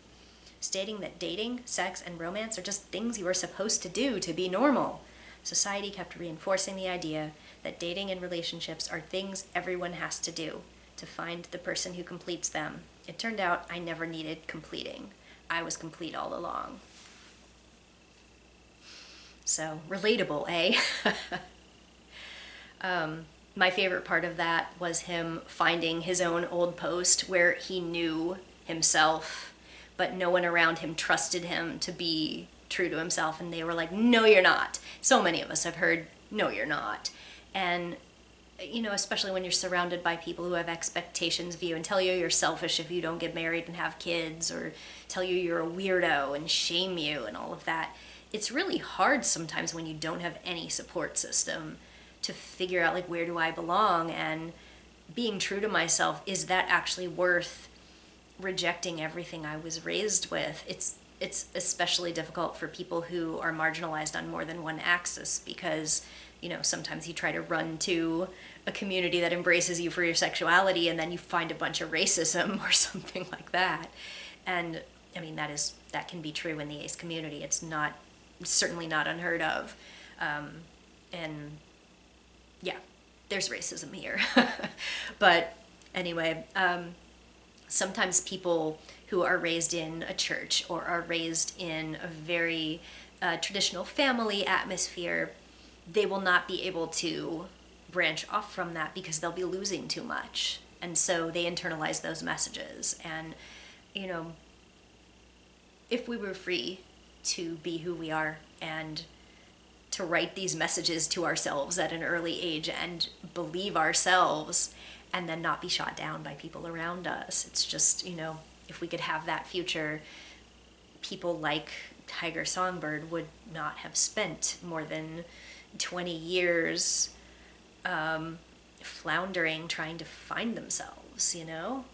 stating that dating, sex, and romance are just things you are supposed to do to be normal. Society kept reinforcing the idea that dating and relationships are things everyone has to do to find the person who completes them. It turned out I never needed completing. I was complete all along. So, relatable, eh? My favorite part of that was him finding his own old post where he knew himself, but no one around him trusted him to be true to himself, and they were like, no, you're not. So many of us have heard, no, you're not. And, you know, especially when you're surrounded by people who have expectations of you and tell you you're selfish if you don't get married and have kids, or tell you you're a weirdo and shame you and all of that. It's really hard sometimes when you don't have any support system to figure out, like, where do I belong, and being true to myself, is that actually worth rejecting everything I was raised with? It's especially difficult for people who are marginalized on more than one axis, because, you know, sometimes you try to run to a community that embraces you for your sexuality and then you find a bunch of racism or something like that. And I mean, that can be true in the ace community. It's certainly not unheard of. And yeah, there's racism here. But anyway, sometimes people who are raised in a church or are raised in a very traditional family atmosphere, they will not be able to branch off from that because they'll be losing too much. And so they internalize those messages. And, you know, if we were free to be who we are and to write these messages to ourselves at an early age and believe ourselves and then not be shot down by people around us, it's just, you know, if we could have that future, people like Tiger Songbird would not have spent more than 20 years floundering trying to find themselves, you know?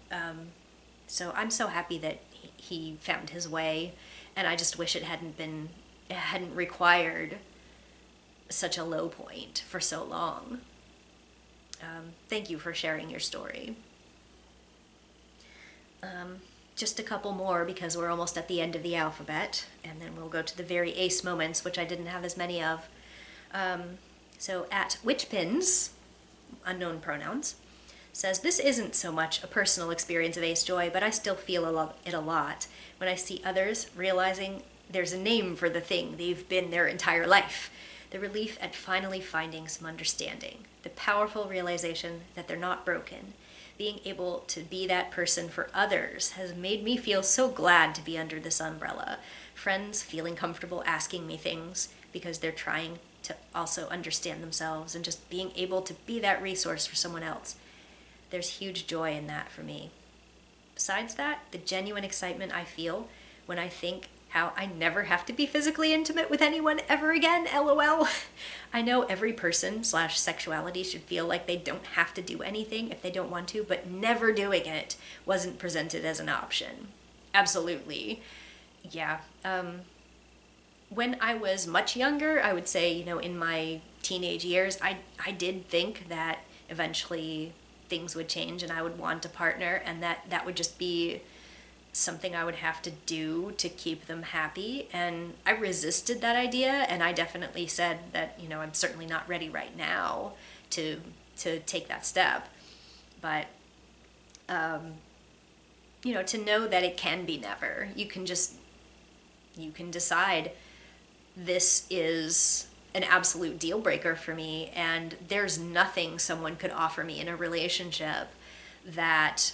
So I'm so happy that he found his way, and I just wish it hadn't required such a low point for so long. Thank you for sharing your story. Just a couple more because we're almost at the end of the alphabet, and then we'll go to the very ace moments, which I didn't have as many of. So at Witchpins, unknown pronouns, says, this isn't so much a personal experience of ace joy, but I still feel it a lot when I see others realizing there's a name for the thing they've been their entire life. the relief at finally finding some understanding, the powerful realization that they're not broken. Being able to be that person for others has made me feel so glad to be under this umbrella. Friends feeling comfortable asking me things because they're trying to also understand themselves, and just being able to be that resource for someone else. There's huge joy in that for me. Besides that, the genuine excitement I feel when I think how I never have to be physically intimate with anyone ever again, LOL. I know every person/sexuality should feel like they don't have to do anything if they don't want to, but never doing it wasn't presented as an option. Absolutely. Yeah. When I was much younger, I would say, in my teenage years, I did think that eventually things would change and I would want a partner, and that would just be something I would have to do to keep them happy. And I resisted that idea, and I definitely said that, I'm certainly not ready right now to take that step. But, to know that it can be never. You can decide this is an absolute deal breaker for me, and there's nothing someone could offer me in a relationship that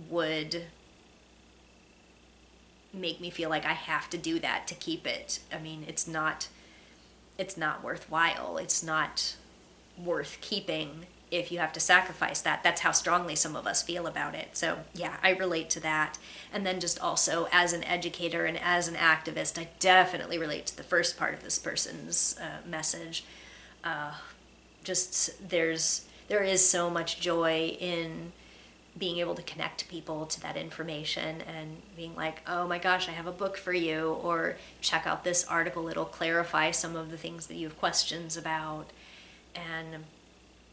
would make me feel like I have to do that to keep it. I mean, it's not worthwhile. It's not worth keeping if you have to sacrifice that. That's how strongly some of us feel about it. So yeah, I relate to that. And then just also as an educator and as an activist, I definitely relate to the first part of this person's message. There is so much joy in being able to connect people to that information and being like, oh my gosh, I have a book for you, or check out this article, it'll clarify some of the things that you have questions about. And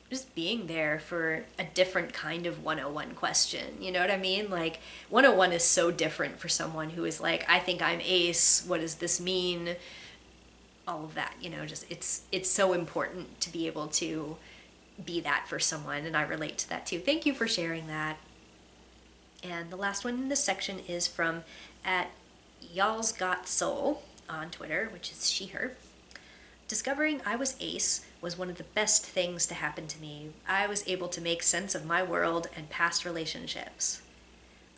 just being there for a different kind of 101 question, you know what I mean? Like 101 is so different for someone who is like, I think I'm ace, what does this mean? All of that, just it's so important to be able to be that for someone, and I relate to that too. Thank you for sharing that. And the last one in this section is from @y'allsgotsoul on Twitter, which is she, her. Discovering I was ace was one of the best things to happen to me. I was able to make sense of my world and past relationships.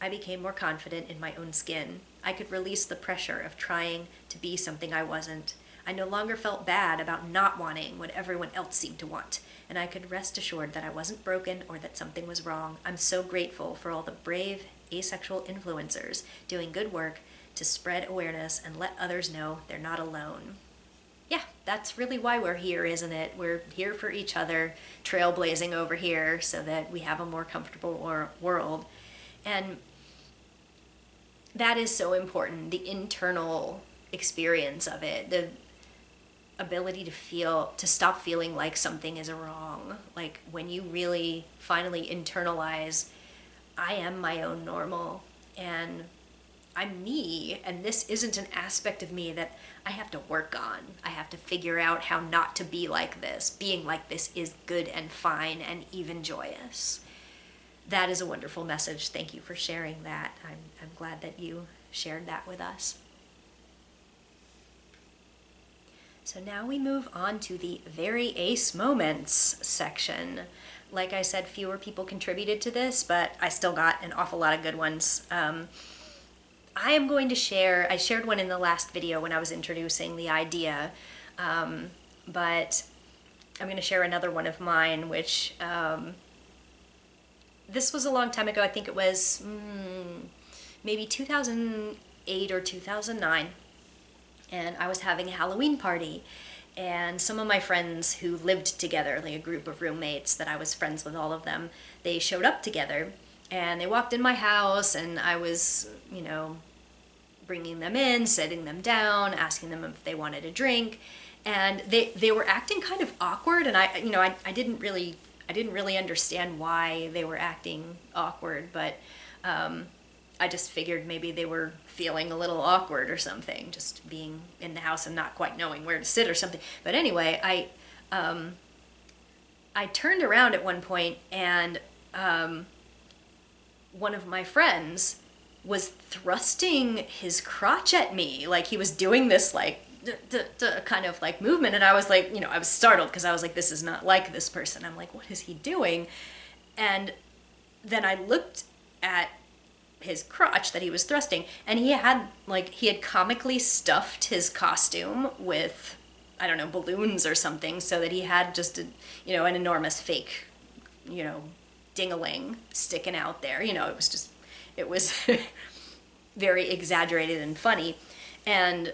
I became more confident in my own skin. I could release the pressure of trying to be something I wasn't. I no longer felt bad about not wanting what everyone else seemed to want, and I could rest assured that I wasn't broken or that something was wrong. I'm so grateful for all the brave asexual influencers doing good work to spread awareness and let others know they're not alone. Yeah, that's really why we're here, isn't it? We're here for each other, trailblazing over here so that we have a more comfortable world. And that is so important, the internal experience of it, the ability to stop feeling like something is wrong. Like when you really finally internalize, I am my own normal and I'm me, and this isn't an aspect of me that I have to work on. I have to figure out how not to be like this. Being like this is good and fine and even joyous. That is a wonderful message. Thank you for sharing that. I'm glad that you shared that with us. So now we move on to the very ace moments section. Like I said, fewer people contributed to this, but I still got an awful lot of good ones. I am going to share, I shared one in the last video when I was introducing the idea, but I'm going to share another one of mine, which this was a long time ago. I think it was maybe 2008 or 2009. And I was having a Halloween party, and some of my friends who lived together, like a group of roommates that I was friends with all of them, they showed up together, and they walked in my house, and I was, bringing them in, sitting them down, asking them if they wanted a drink, and they were acting kind of awkward, and I didn't really understand why they were acting awkward, but I just figured maybe they were feeling a little awkward or something, just being in the house and not quite knowing where to sit or something. But anyway, I turned around at one point, and one of my friends was thrusting his crotch at me, like he was doing this like kind of like movement. And I was like, I was startled because I was like, this is not like this person. I'm like, what is he doing? And then I looked at his crotch that he was thrusting, and he had comically stuffed his costume with, I don't know, balloons or something, so that he had just an enormous fake, ding-a-ling sticking out there. It was very exaggerated and funny. And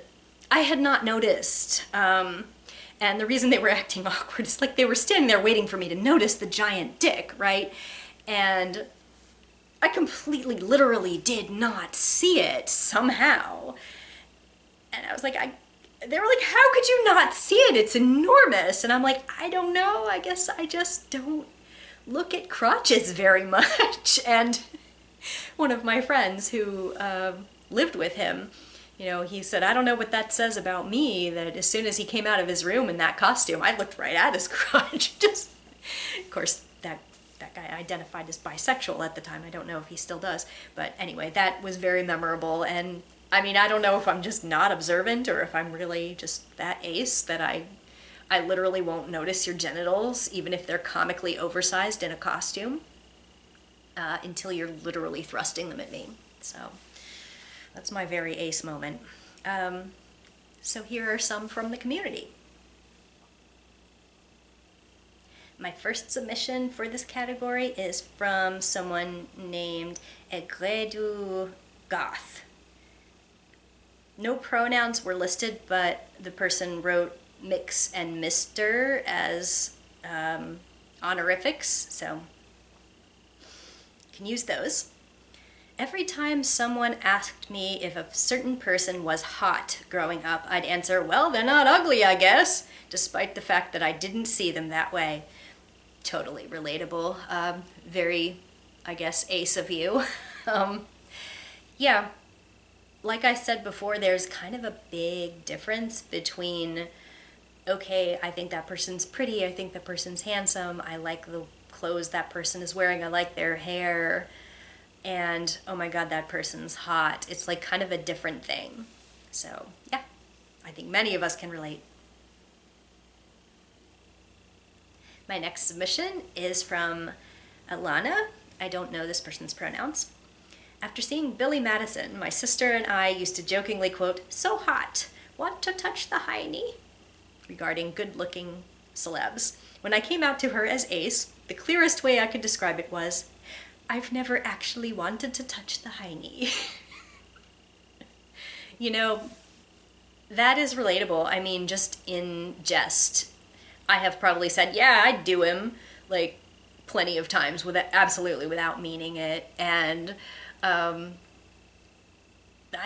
I had not noticed. And the reason they were acting awkward is like they were standing there waiting for me to notice the giant dick, right? And I completely, literally did not see it somehow. And I was like, they were like, how could you not see it? It's enormous. And I'm like, I don't know. I guess I just don't look at crotches very much. And one of my friends who lived with him, he said, I don't know what that says about me, that as soon as he came out of his room in that costume, I looked right at his crotch. Of course, that guy identified as bisexual at the time. I don't know if he still does. But anyway, that was very memorable. And I mean, I don't know if I'm just not observant or if I'm really just that ace that I literally won't notice your genitals, even if they're comically oversized in a costume, until you're literally thrusting them at me. So that's my very ace moment. So here are some from the community. My first submission for this category is from someone named Egredu Goth. No pronouns were listed, but the person wrote Mix and Mister as honorifics, so you can use those. Every time someone asked me if a certain person was hot growing up, I'd answer, well, they're not ugly, I guess, despite the fact that I didn't see them that way. Totally relatable. Very, I guess, ace of you. Yeah, like I said before, there's kind of a big difference between, okay, I think that person's pretty, I think that person's handsome, I like the clothes that person is wearing, I like their hair, and oh my god, that person's hot. It's like kind of a different thing. So yeah, I think many of us can relate. My next submission is from Alana. I don't know this person's pronouns. After seeing Billy Madison, my sister and I used to jokingly quote, "So hot, want to touch the hiney?" regarding good-looking celebs. When I came out to her as ace, the clearest way I could describe it was, I've never actually wanted to touch the hiney. That is relatable. I mean, just in jest. I have probably said, yeah, I'd do him, like, plenty of times, absolutely without meaning it. And I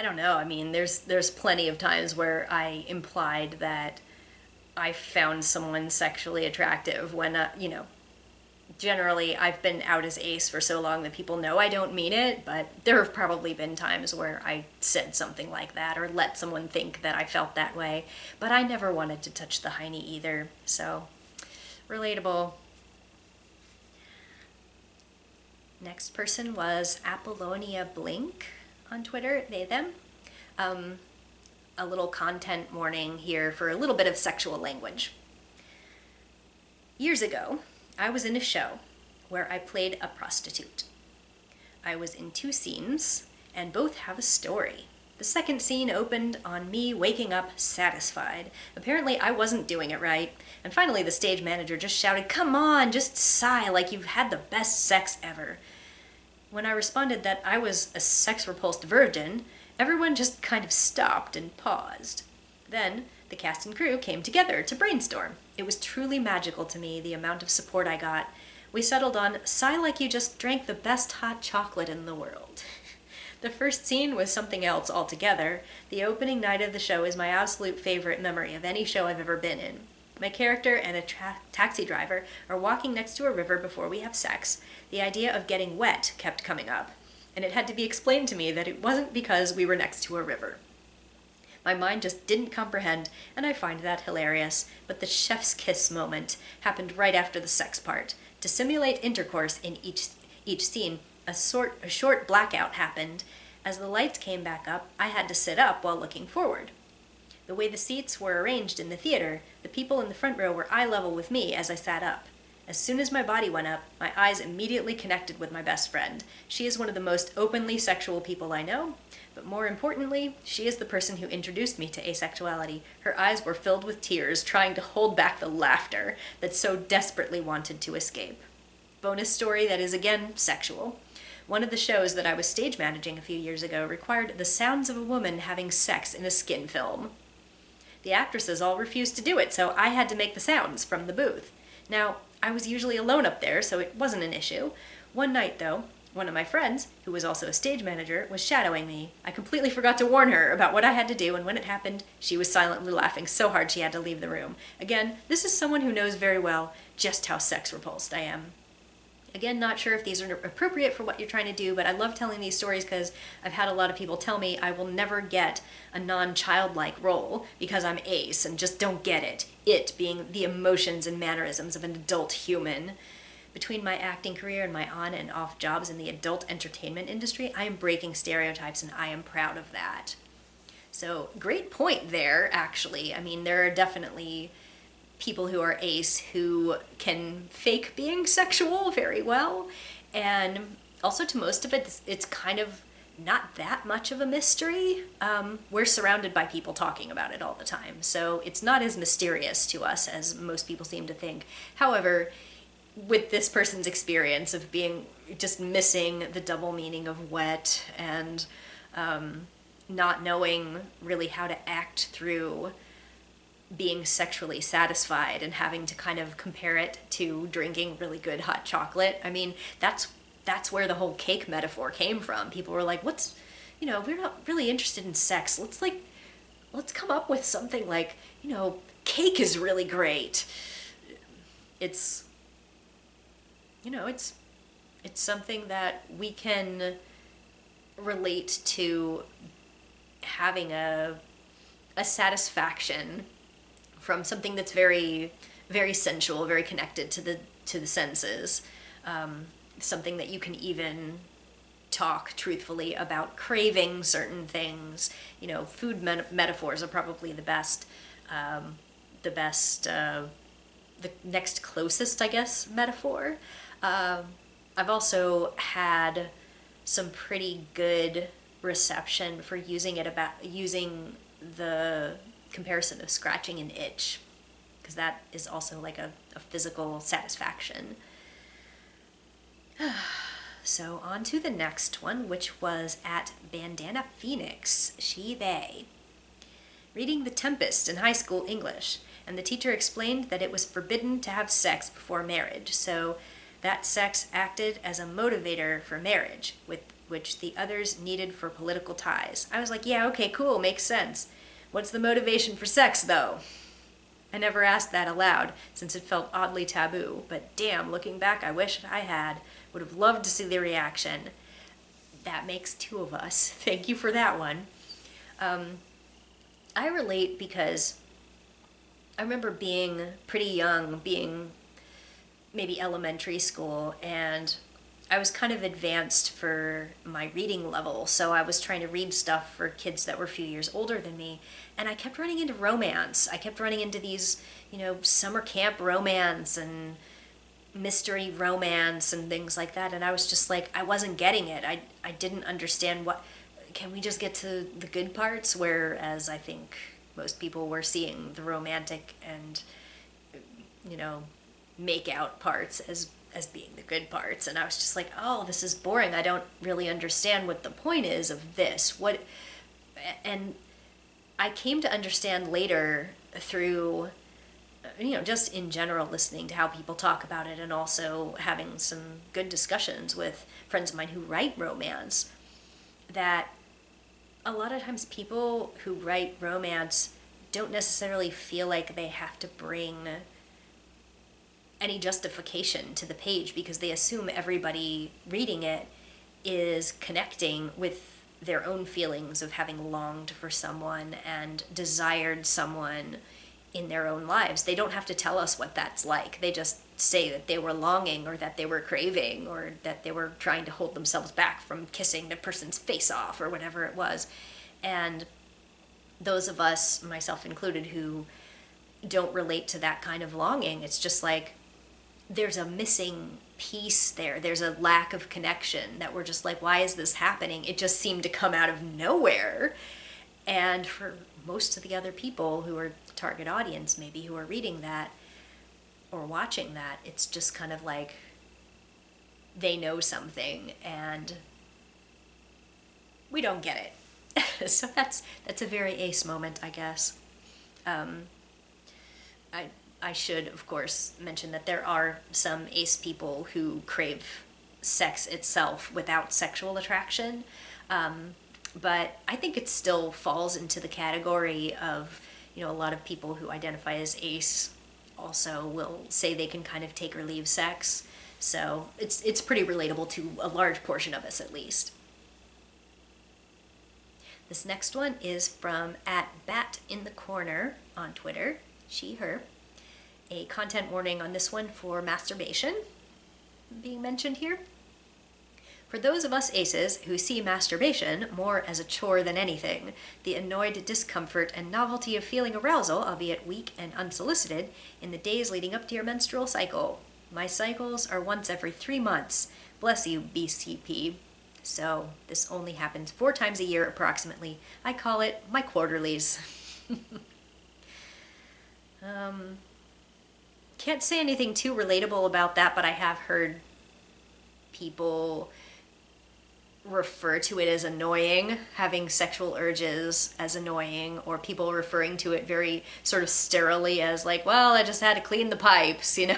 don't know. I mean, there's plenty of times where I implied that I found someone sexually attractive when, generally I've been out as ace for so long that people know I don't mean it, but there have probably been times where I said something like that or let someone think that I felt that way, but I never wanted to touch the hiney either, so relatable. Next person was Apollonia Blink on Twitter, they, them. A little content warning here for a little bit of sexual language. Years ago, I was in a show where I played a prostitute. I was in 2 scenes, and both have a story. The second scene opened on me waking up satisfied. Apparently I wasn't doing it right, and finally the stage manager just shouted, "Come on, just sigh like you've had the best sex ever." When I responded that I was a sex-repulsed virgin, everyone just kind of stopped and paused. Then the cast and crew came together to brainstorm. It was truly magical to me, the amount of support I got. We settled on, sigh like you just drank the best hot chocolate in the world. The first scene was something else altogether. The opening night of the show is my absolute favorite memory of any show I've ever been in. My character and a taxi driver are walking next to a river before we have sex. The idea of getting wet kept coming up, and it had to be explained to me that it wasn't because we were next to a river. My mind just didn't comprehend, and I find that hilarious. But the chef's kiss moment happened right after the sex part. To simulate intercourse in each scene, a short blackout happened. As the lights came back up, I had to sit up while looking forward. The way the seats were arranged in the theater, the people in the front row were eye level with me as I sat up. As soon as my body went up, my eyes immediately connected with my best friend. She is one of the most openly sexual people I know, but more importantly, she is the person who introduced me to asexuality. Her eyes were filled with tears, trying to hold back the laughter that so desperately wanted to escape. Bonus story that is again sexual. One of the shows that I was stage managing a few years ago required the sounds of a woman having sex in a skin film. The actresses all refused to do it, so I had to make the sounds from the booth. Now, I was usually alone up there, so it wasn't an issue. One night, though, one of my friends, who was also a stage manager, was shadowing me. I completely forgot to warn her about what I had to do, and when it happened, she was silently laughing so hard she had to leave the room. Again, this is someone who knows very well just how sex-repulsed I am. Again, not sure if these are appropriate for what you're trying to do, but I love telling these stories because I've had a lot of people tell me I will never get a non-childlike role because I'm ace and just don't get it. It being the emotions and mannerisms of an adult human. Between my acting career and my on and off jobs in the adult entertainment industry, I am breaking stereotypes and I am proud of that. So, great point there, actually. I mean, there are definitely people who are ace who can fake being sexual very well, and also to most of it, it's kind of not that much of a mystery. We're surrounded by people talking about it all the time, so it's not as mysterious to us as most people seem to think. However, with this person's experience of being just missing the double meaning of wet and not knowing really how to act through being sexually satisfied and having to kind of compare it to drinking really good hot chocolate. I mean, that's where the whole cake metaphor came from. People were like, we're not really interested in sex. Let's come up with something like, cake is really great. It's something that we can relate to having a satisfaction from something that's very, very sensual, very connected to the senses. Something that you can even talk truthfully about craving certain things. Food metaphors are probably the best, the next closest, I guess, metaphor. I've also had some pretty good reception for using the comparison of scratching an itch, because that is also like a physical satisfaction. So on to the next one, which was at Bandana Phoenix, she, they. Reading The Tempest in high school English, and the teacher explained that it was forbidden to have sex before marriage, so that sex acted as a motivator for marriage, which the others needed for political ties. I was like, yeah, okay, cool, makes sense. What's the motivation for sex, though? I never asked that aloud, since it felt oddly taboo, but damn, looking back, I wish I had. Would have loved to see the reaction. That makes two of us. Thank you for that one. I relate because I remember being pretty young, being maybe elementary school, and I was kind of advanced for my reading level, so I was trying to read stuff for kids that were a few years older than me, and I kept running into romance. I kept running into these, summer camp romance and mystery romance and things like that, and I was just like, I wasn't getting it. I didn't understand can we just get to the good parts, whereas I think most people were seeing the romantic and, make out parts as being the good parts, and I was just like, oh, this is boring. I don't really understand what the point is of this. And I came to understand later through, just in general listening to how people talk about it, and also having some good discussions with friends of mine who write romance, that a lot of times people who write romance don't necessarily feel like they have to bring any justification to the page, because they assume everybody reading it is connecting with their own feelings of having longed for someone and desired someone in their own lives. They don't have to tell us what that's like. They just say that they were longing, or that they were craving, or that they were trying to hold themselves back from kissing the person's face off, or whatever it was. And those of us, myself included, who don't relate to that kind of longing, it's just like there's a missing piece there. There's a lack of connection that we're just like, why is this happening? It just seemed to come out of nowhere. And for most of the other people who are the target audience, maybe who are reading that or watching that, it's just kind of like they know something and we don't get it. So that's a very ace moment, I guess. I should, of course, mention that there are some ace people who crave sex itself without sexual attraction. But I think it still falls into the category of, a lot of people who identify as ace also will say they can kind of take or leave sex. So it's pretty relatable to a large portion of us, at least. This next one is from @BatInTheCorner on Twitter, she, her. A content warning on this one for masturbation being mentioned here. For those of us aces who see masturbation more as a chore than anything, the annoyed discomfort and novelty of feeling arousal, albeit weak and unsolicited, in the days leading up to your menstrual cycle. My cycles are once every 3 months. Bless you, BCP. So this only happens 4 times a year approximately. I call it my quarterlies. Can't say anything too relatable about that, but I have heard people refer to it as annoying, having sexual urges as annoying, or people referring to it very sort of sterilely as like, well, I just had to clean the pipes, and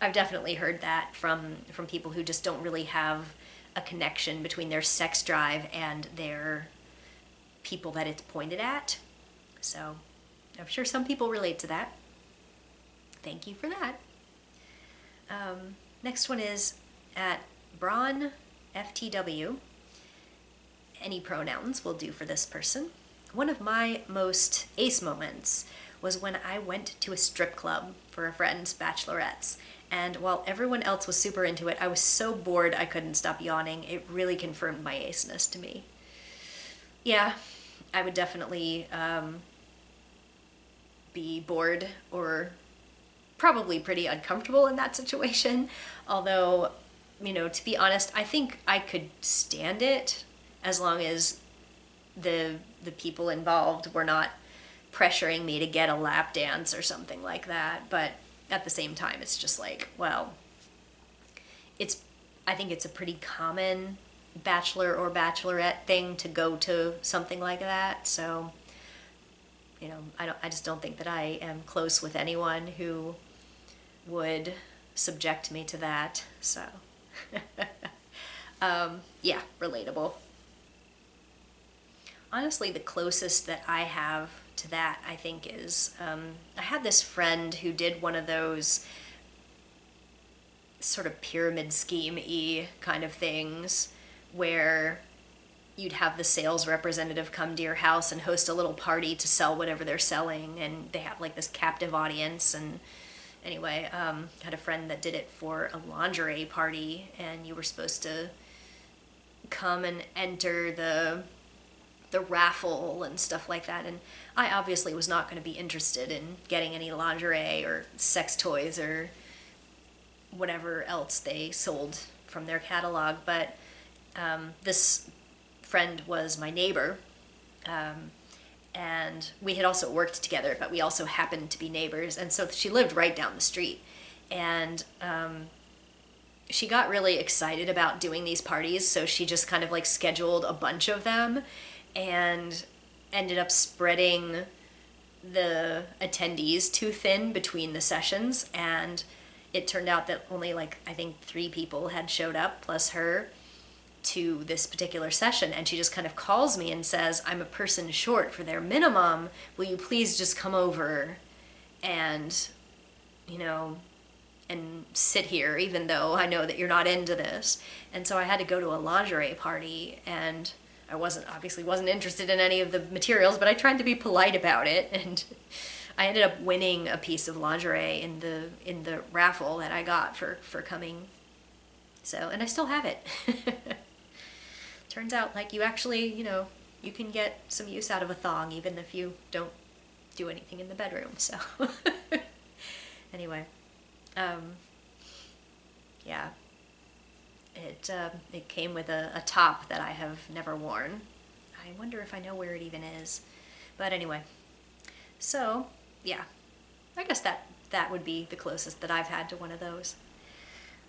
I've definitely heard that from people who just don't really have a connection between their sex drive and their people that it's pointed at. So I'm sure some people relate to that. Thank you for that. Next one is @BraunFTW. Any pronouns will do for this person. One of my most ace moments was when I went to a strip club for a friend's bachelorette's. And while everyone else was super into it, I was so bored I couldn't stop yawning. It really confirmed my aceness to me. Yeah, I would definitely be bored or probably pretty uncomfortable in that situation. Although, to be honest, I think I could stand it as long as the people involved were not pressuring me to get a lap dance or something like that. But at the same time, it's just like, well, I think it's a pretty common bachelor or bachelorette thing to go to something like that. So, I just don't think that I am close with anyone who would subject me to that. So, yeah, relatable. Honestly, the closest that I have to that, I think, is I had this friend who did one of those sort of pyramid scheme-y kind of things where you'd have the sales representative come to your house and host a little party to sell whatever they're selling, and they have like this captive audience. And anyway, had a friend that did it for a lingerie party, and you were supposed to come and enter the raffle and stuff like that. And I obviously was not going to be interested in getting any lingerie or sex toys or whatever else they sold from their catalog. But this friend was my neighbor, and we had also worked together, but we also happened to be neighbors. And so she lived right down the street. And she got really excited about doing these parties, so she just kind of like scheduled a bunch of them and ended up spreading the attendees too thin between the sessions. And it turned out that only like, I think 3 people had showed up plus her to this particular session. And she just kind of calls me and says, I'm a person short for their minimum. Will you please just come over and, and sit here, even though I know that you're not into this. And so I had to go to a lingerie party, and I obviously wasn't interested in any of the materials, but I tried to be polite about it, and I ended up winning a piece of lingerie in the raffle that I got for coming. So, and I still have it. Turns out, like, you actually, you can get some use out of a thong even if you don't do anything in the bedroom. So anyway, yeah, it came with a top that I have never worn. I wonder if I know where it even is. But anyway, so yeah, I guess that would be the closest that I've had to one of those.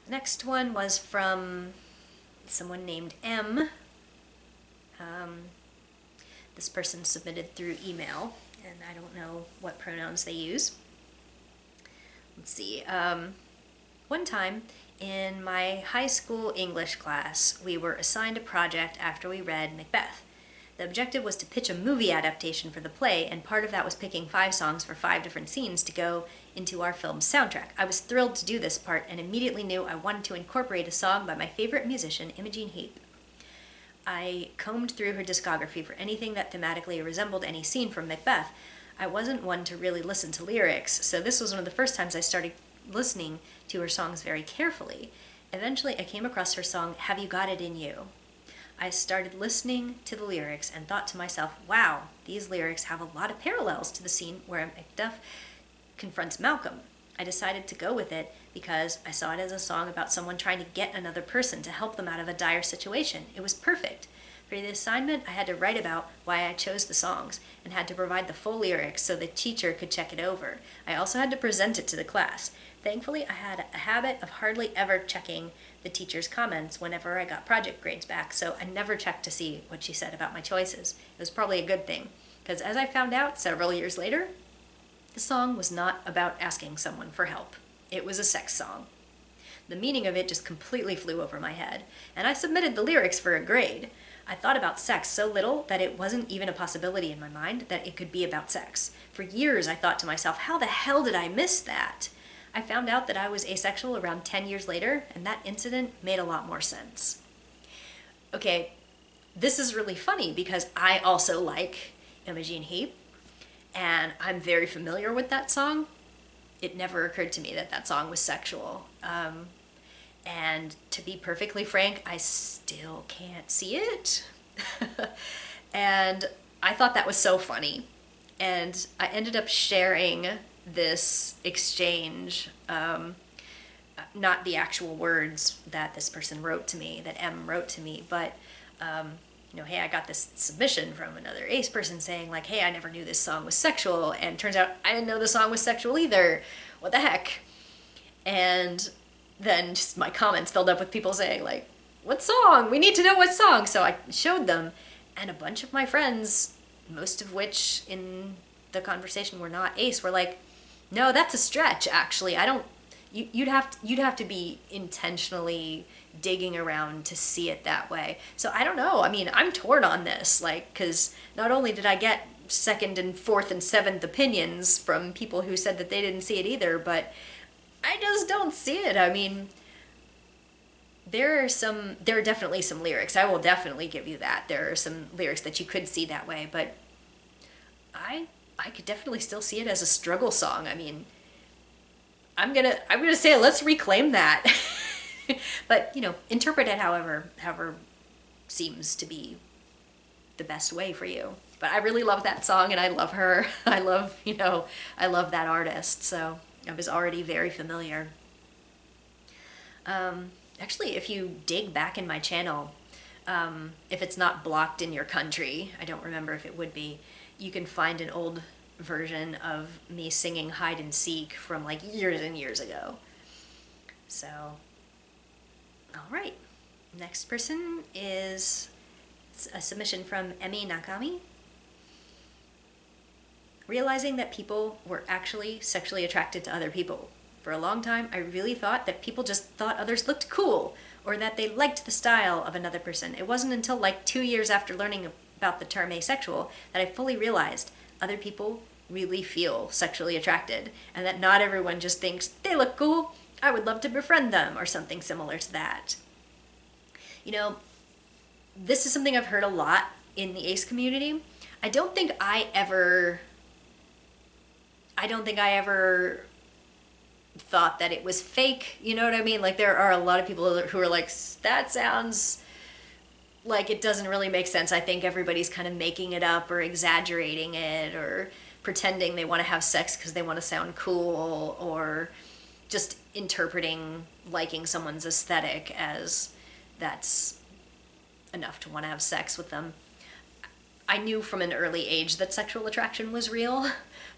Next one was from someone named M. This person submitted through email, and I don't know what pronouns they use. Let's see. One time in my high school English class, we were assigned a project after we read Macbeth. The objective was to pitch a movie adaptation for the play, and part of that was picking 5 songs for 5 different scenes to go into our film's soundtrack. I was thrilled to do this part and immediately knew I wanted to incorporate a song by my favorite musician, Imogen Heap. I combed through her discography for anything that thematically resembled any scene from Macbeth. I wasn't one to really listen to lyrics, so this was one of the first times I started listening to her songs very carefully. Eventually, I came across her song, Have You Got It In You? I started listening to the lyrics and thought to myself, wow, these lyrics have a lot of parallels to the scene where Macduff confronts Malcolm. I decided to go with it because I saw it as a song about someone trying to get another person to help them out of a dire situation. It was perfect. For the assignment, I had to write about why I chose the songs and had to provide the full lyrics so the teacher could check it over. I also had to present it to the class. Thankfully, I had a habit of hardly ever checking the teacher's comments whenever I got project grades back, so I never checked to see what she said about my choices. It was probably a good thing, because as I found out several years later, the song was not about asking someone for help. It was a sex song. The meaning of it just completely flew over my head, and I submitted the lyrics for a grade. I thought about sex so little that it wasn't even a possibility in my mind that it could be about sex. For years I thought to myself, how the hell did I miss that? I found out that I was asexual around 10 years later, and that incident made a lot more sense. Okay, this is really funny because I also like Imogen Heap, and I'm very familiar with that song. It never occurred to me that that song was sexual. And to be perfectly frank, I still can't see it. And I thought that was so funny. And I ended up sharing this exchange, not the actual words that this person wrote to me, that M wrote to me, but, you know, hey, I got this submission from another ace person saying like, hey, I never knew this song was sexual, and turns out I didn't know the song was sexual either. What the heck? And then just my comments filled up with people saying like, what song? We need to know what song. So I showed them, and a bunch of my friends, most of which in the conversation were not ace, were like, no, that's a stretch, actually. I don't, you'd have to be intentionally digging around to see it that way. So I don't know. I mean, I'm torn on this, like, because not only did I get 2nd and 4th and 7th opinions from people who said that they didn't see it either, but I just don't see it. I mean, there are definitely some lyrics. I will definitely give you that. There are some lyrics that you could see that way, but I could definitely still see it as a struggle song. I mean, I'm gonna say let's reclaim that. But, you know, interpret it however seems to be the best way for you. But I really love that song, and I love her. I love that artist. So I was already very familiar. Actually, if you dig back in my channel, if it's not blocked in your country, I don't remember if it would be, you can find an old version of me singing Hide and Seek from like years and years ago. So, all right. Next person is a submission from Emi Nakami. Realizing that people were actually sexually attracted to other people. For a long time, I really thought that people just thought others looked cool, or that they liked the style of another person. It wasn't until like 2 years after learning about the term asexual that I fully realized other people really feel sexually attracted, and that not everyone just thinks, they look cool, I would love to befriend them, or something similar to that. You know, this is something I've heard a lot in the ace community. I don't think I ever thought that it was fake, you know what I mean? Like, there are a lot of people who are like, that sounds like it doesn't really make sense. I think everybody's kind of making it up or exaggerating it or pretending they want to have sex because they want to sound cool, or just interpreting liking someone's aesthetic as that's enough to want to have sex with them. I knew from an early age that sexual attraction was real,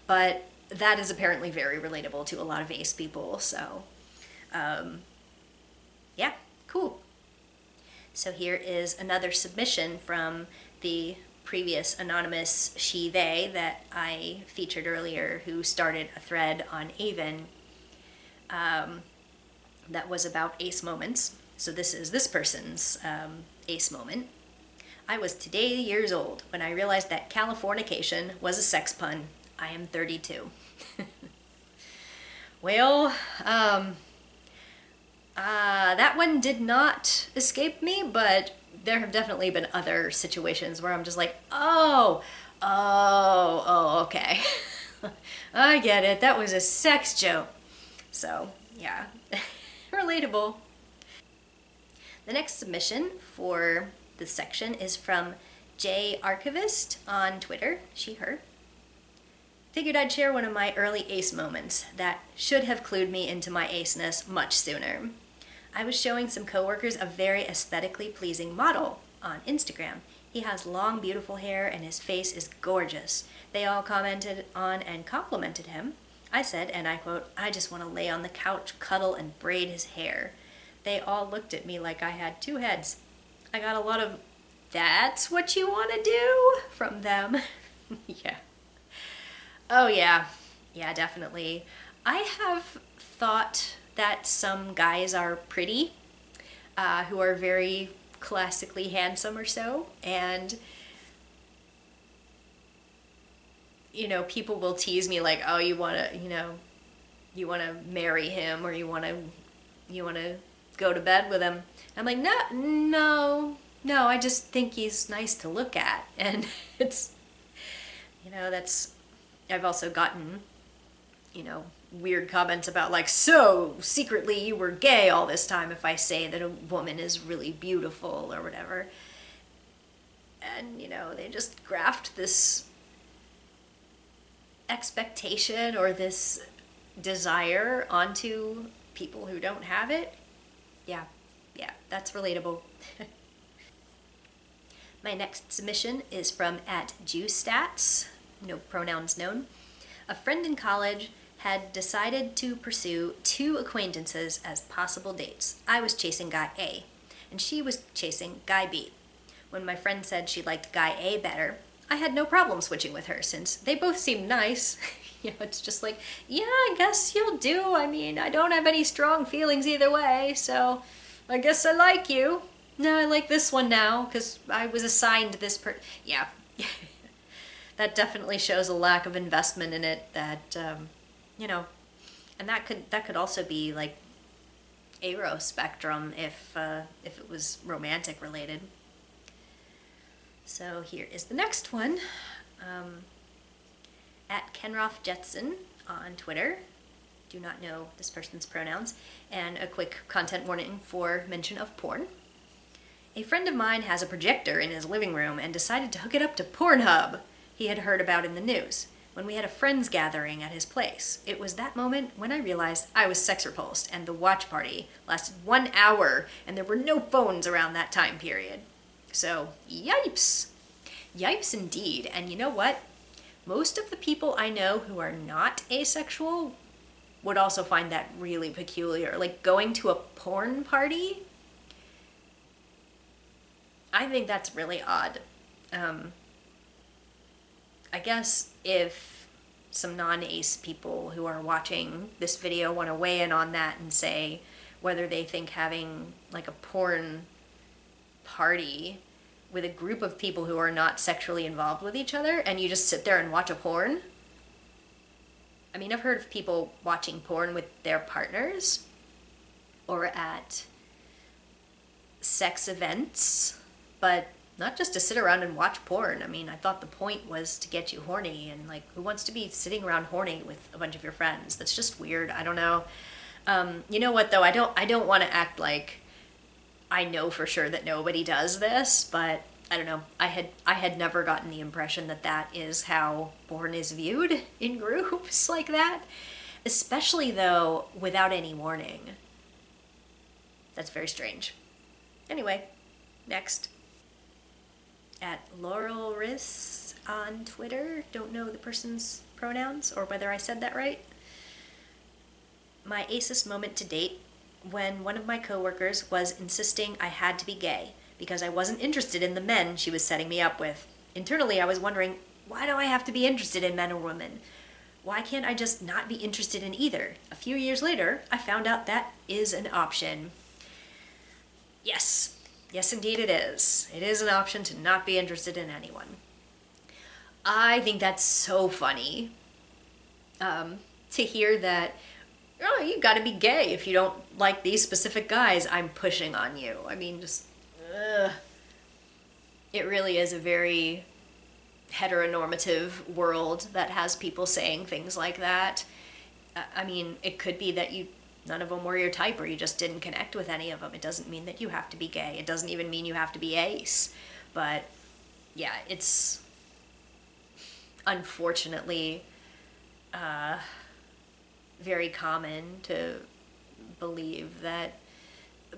but that is apparently very relatable to a lot of ace people. So, yeah, cool. So here is another submission from the previous anonymous she they that I featured earlier, who started a thread on Avon that was about ace moments. So this is this person's ace moment. I was today years old when I realized that Californication was a sex pun. I am 32. Well, that one did not escape me, but there have definitely been other situations where I'm just like, oh, okay. I get it. That was a sex joke. So, yeah, relatable. The next submission for this section is from J Archivist on Twitter, she, her. Figured I'd share one of my early ace moments that should have clued me into my aceness much sooner. I was showing some coworkers a very aesthetically pleasing model on Instagram. He has long, beautiful hair and his face is gorgeous. They all commented on and complimented him. I said, and I quote, "I just want to lay on the couch, cuddle, and braid his hair." They all looked at me like I had two heads. I got a lot of, "That's what you want to do?" from them. Yeah. Oh, yeah. Yeah, definitely. I have thought that some guys are pretty, who are very classically handsome or so, and people will tease me like, "Oh, you want to, you want to marry him, or you want to go to bed with him." I'm like, "No, no, I just think he's nice to look at." And it's, that's, I've also gotten, weird comments about like, "So secretly you were gay all this time," if I say that a woman is really beautiful or whatever. And, they just graft this expectation or this desire onto people who don't have it. Yeah, that's relatable. My next submission is from @JewStats, no pronouns known. A friend in college had decided to pursue two acquaintances as possible dates. I was chasing guy A, and she was chasing guy B. When my friend said she liked guy A better, I had no problem switching with her since they both seemed nice. It's just like, yeah, I guess you'll do. I mean, I don't have any strong feelings either way, so I guess I like you. No, I like this one now because I was assigned this Yeah. That definitely shows a lack of investment in it that, and that could also be like aro spectrum if it was romantic related. So here is the next one. @Kenroff Jetson on Twitter. Do not know this person's pronouns. And a quick content warning for mention of porn. A friend of mine has a projector in his living room and decided to hook it up to Pornhub he had heard about in the news when we had a friends gathering at his place. It was that moment when I realized I was sex repulsed, and the watch party lasted 1 hour and there were no phones around that time period. So, yipes. Yipes indeed. And you know what? Most of the people I know who are not asexual would also find that really peculiar. Like going to a porn party? I think that's really odd. I guess if some non-ace people who are watching this video want to weigh in on that and say whether they think having like a porn party with a group of people who are not sexually involved with each other and you just sit there and watch a porn. I mean, I've heard of people watching porn with their partners or at sex events, but not just to sit around and watch porn. I mean, I thought the point was to get you horny, and like, who wants to be sitting around horny with a bunch of your friends? That's just weird. I don't know. You know what though? I don't want to act like I know for sure that nobody does this, but I don't know. I had never gotten the impression that that is how porn is viewed in groups like that, especially though without any warning. That's very strange. Anyway, next. At Laurel Riss on Twitter. Don't know the person's pronouns or whether I said that right. My ACEs moment to date, when one of my coworkers was insisting I had to be gay because I wasn't interested in the men she was setting me up with. Internally, I was wondering, why do I have to be interested in men or women? Why can't I just not be interested in either? A few years later, I found out that is an option. Yes. Yes, indeed it is. It is an option to not be interested in anyone. I think that's so funny to hear that, oh, you gotta be gay if you don't like these specific guys. I'm pushing on you. I mean, just, ugh. It really is a very heteronormative world that has people saying things like that. I mean, it could be that none of them were your type or you just didn't connect with any of them. It doesn't mean that you have to be gay. It doesn't even mean you have to be ace. But yeah, it's unfortunately very common to believe that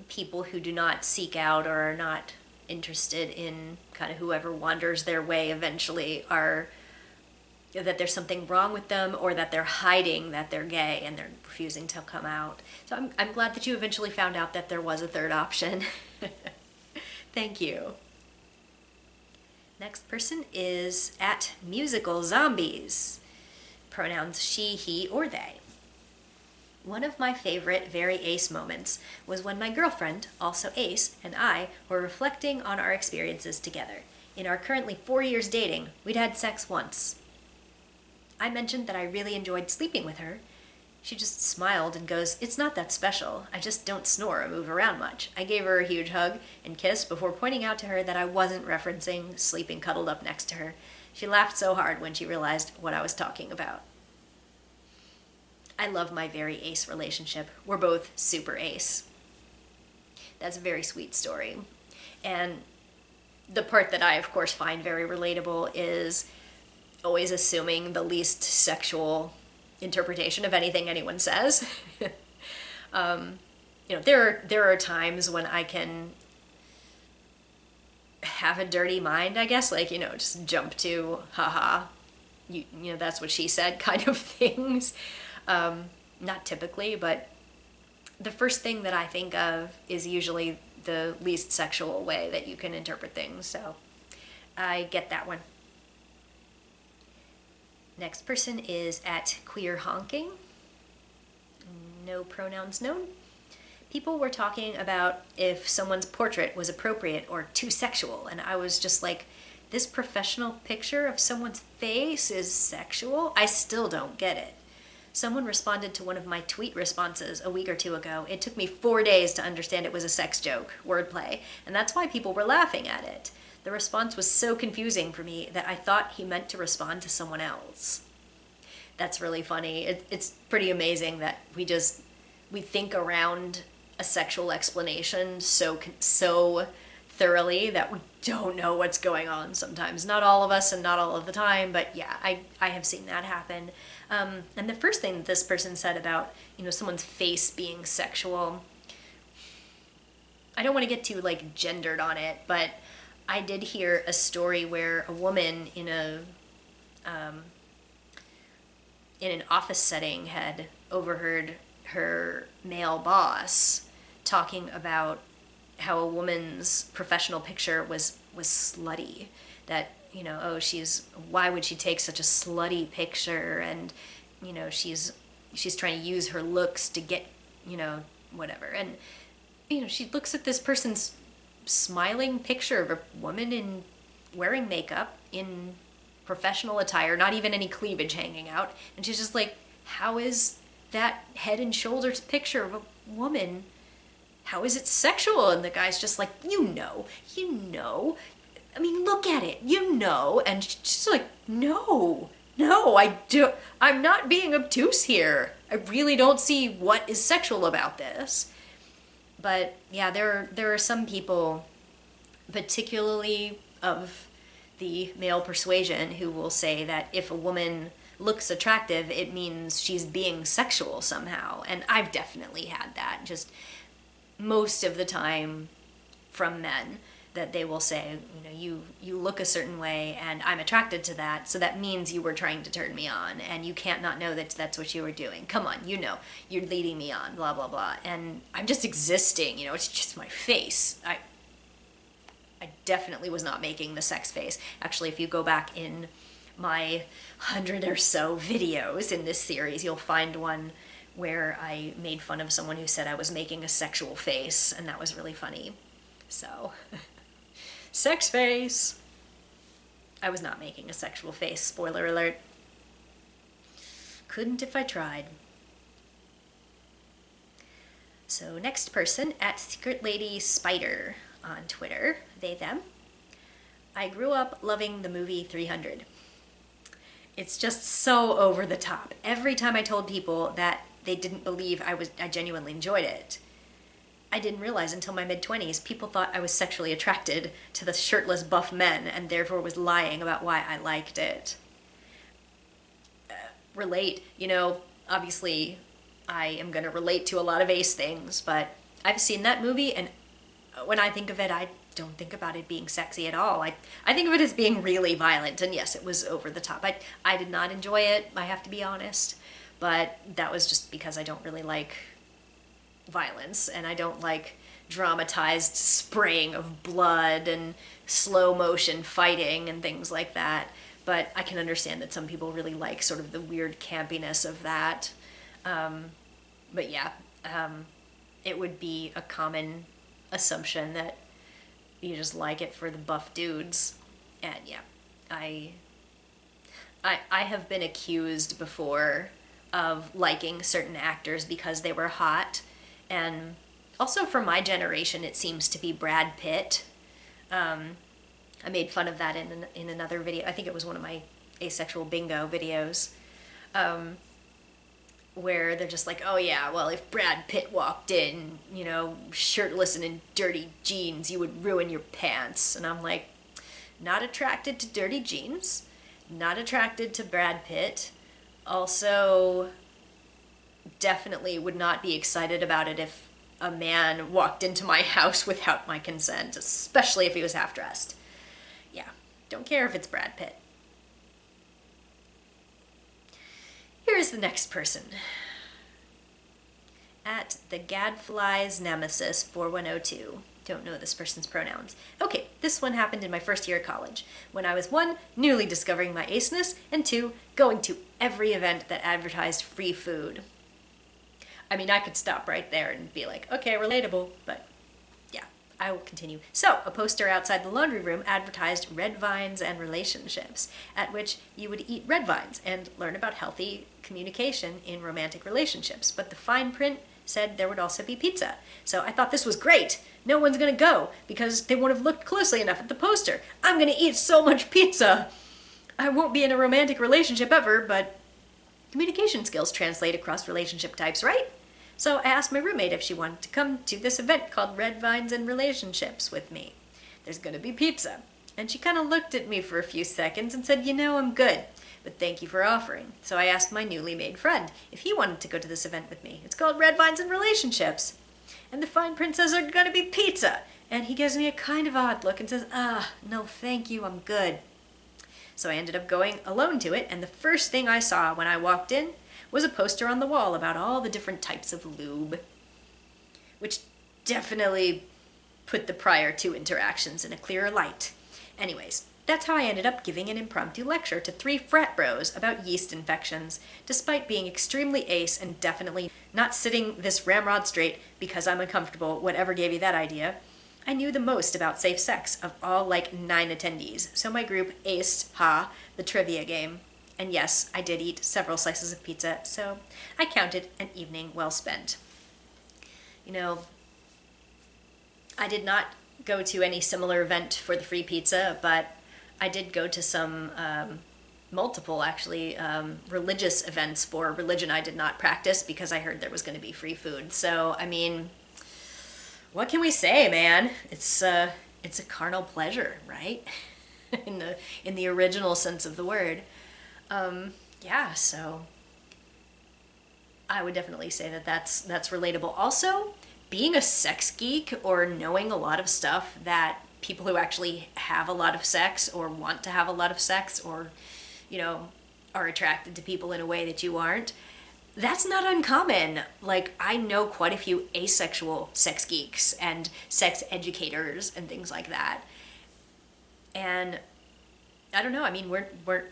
people who do not seek out or are not interested in kind of whoever wanders their way eventually that there's something wrong with them or that they're hiding that they're gay and they're refusing to come out. So I'm glad that you eventually found out that there was a third option. Thank you. Next person is at Musical Zombies. Pronouns she, he, or they. One of my favorite very ace moments was when my girlfriend, also ace, and I were reflecting on our experiences together. In our currently 4 years dating, we'd had sex once. I mentioned that I really enjoyed sleeping with her. She just smiled and goes, "It's not that special. I just don't snore or move around much." I gave her a huge hug and kiss before pointing out to her that I wasn't referencing sleeping cuddled up next to her. She laughed so hard when she realized what I was talking about. I love my very ace relationship. We're both super ace. That's a very sweet story. And the part that I, of course, find very relatable is always assuming the least sexual interpretation of anything anyone says. There are times when I can have a dirty mind, I guess, like, just jump to, haha, that's what she said kind of things. Not typically, but the first thing that I think of is usually the least sexual way that you can interpret things, so I get that one. Next person is at Queer Honking. No pronouns known. People were talking about if someone's portrait was appropriate or too sexual, and I was just like, this professional picture of someone's face is sexual? I still don't get it. Someone responded to one of my tweet responses a week or two ago. It took me 4 days to understand it was a sex joke, wordplay, and that's why people were laughing at it. The response was so confusing for me that I thought he meant to respond to someone else. That's really funny. It's pretty amazing that we think around a sexual explanation so thoroughly that we don't know what's going on sometimes. Not all of us and not all of the time, but yeah, I have seen that happen. And the first thing that this person said about, someone's face being sexual, I don't want to get too gendered on it, but I did hear a story where a woman in an office setting had overheard her male boss talking about how a woman's professional picture was slutty. That, why would she take such a slutty picture? And, she's trying to use her looks to get, whatever. And, she looks at this person's smiling picture of a woman wearing makeup in professional attire, not even any cleavage hanging out, and she's just like, how is that head and shoulders picture of a woman, how is it sexual? And the guy's just like, I mean, look at it, and she's like, no, I'm not being obtuse here. I really don't see what is sexual about this. But yeah, there are some people, particularly of the male persuasion, who will say that if a woman looks attractive, it means she's being sexual somehow. And I've definitely had that, just most of the time from men, that they will say, you know, you look a certain way and I'm attracted to that, so that means you were trying to turn me on, and you can't not know that that's what you were doing. Come on, you know, you're leading me on, blah blah blah. And I'm just existing, you know, it's just my face. I definitely was not making the sex face. Actually, if you go back in my 100 or so videos in this series, you'll find one where I made fun of someone who said I was making a sexual face, and that was really funny. So, sex face! I was not making a sexual face, spoiler alert. Couldn't if I tried. So next person, at Secret Lady Spider on Twitter, they, them. I grew up loving the movie 300. It's just so over the top. Every time I told people that, they didn't believe I genuinely enjoyed it. I didn't realize until my mid-20s people thought I was sexually attracted to the shirtless buff men, and therefore was lying about why I liked it. Relate, you know, obviously I am going to relate to a lot of ace things, but I've seen that movie, and when I think of it, I don't think about it being sexy at all. I think of it as being really violent, and yes, it was over the top. I did not enjoy it, I have to be honest, but that was just because I don't really like violence, and I don't like dramatized spraying of blood and slow motion fighting and things like that. But I can understand that some people really like sort of the weird campiness of that. But yeah, it would be a common assumption that you just like it for the buff dudes. And yeah, I have been accused before of liking certain actors because they were hot. And also for my generation, it seems to be Brad Pitt. I made fun of that in another video. I think it was one of my asexual bingo videos, where they're just like, oh yeah, well, if Brad Pitt walked in, you know, shirtless and in dirty jeans, you would ruin your pants. And I'm like, not attracted to dirty jeans, not attracted to Brad Pitt. Also, definitely would not be excited about it if a man walked into my house without my consent, especially if he was half-dressed. Yeah, don't care if it's Brad Pitt. Here's the next person. At the Gadfly's Nemesis 4102. Don't know this person's pronouns. Okay, this one happened in my first year of college, when I was 1, newly discovering my aceness, and 2, going to every event that advertised free food. I mean, I could stop right there and be like, okay, relatable, but yeah, I will continue. So, a poster outside the laundry room advertised red vines and relationships, at which you would eat red vines and learn about healthy communication in romantic relationships. But the fine print said there would also be pizza. So I thought this was great. No one's gonna go because they won't have looked closely enough at the poster. I'm gonna eat so much pizza. I won't be in a romantic relationship ever, but communication skills translate across relationship types, right? So I asked my roommate if she wanted to come to this event called Red Vines and Relationships with me. There's gonna be pizza. And she kind of looked at me for a few seconds and said, you know, I'm good, but thank you for offering. So I asked my newly made friend if he wanted to go to this event with me. It's called Red Vines and Relationships. And the fine print says there's gonna be pizza. And he gives me a kind of odd look and says, no thank you, I'm good. So I ended up going alone to it, and the first thing I saw when I walked in was a poster on the wall about all the different types of lube, which definitely put the prior 2 interactions in a clearer light. Anyways, that's how I ended up giving an impromptu lecture to 3 frat bros about yeast infections, despite being extremely ace and definitely not sitting this ramrod straight because I'm uncomfortable, whatever gave you that idea. I knew the most about safe sex of all like 9 attendees, so my group aced, the trivia game. And yes, I did eat several slices of pizza, so I counted an evening well spent. You know, I did not go to any similar event for the free pizza, but I did go to some, multiple actually, religious events for religion I did not practice because I heard there was going to be free food. So, I mean, what can we say, man? It's a carnal pleasure, right? In the original sense of the word. Yeah, so I would definitely say that that's relatable. Also, being a sex geek or knowing a lot of stuff that people who actually have a lot of sex or want to have a lot of sex or, you know, are attracted to people in a way that you aren't, that's not uncommon. Like, I know quite a few asexual sex geeks and sex educators and things like that. And I don't know, I mean, we're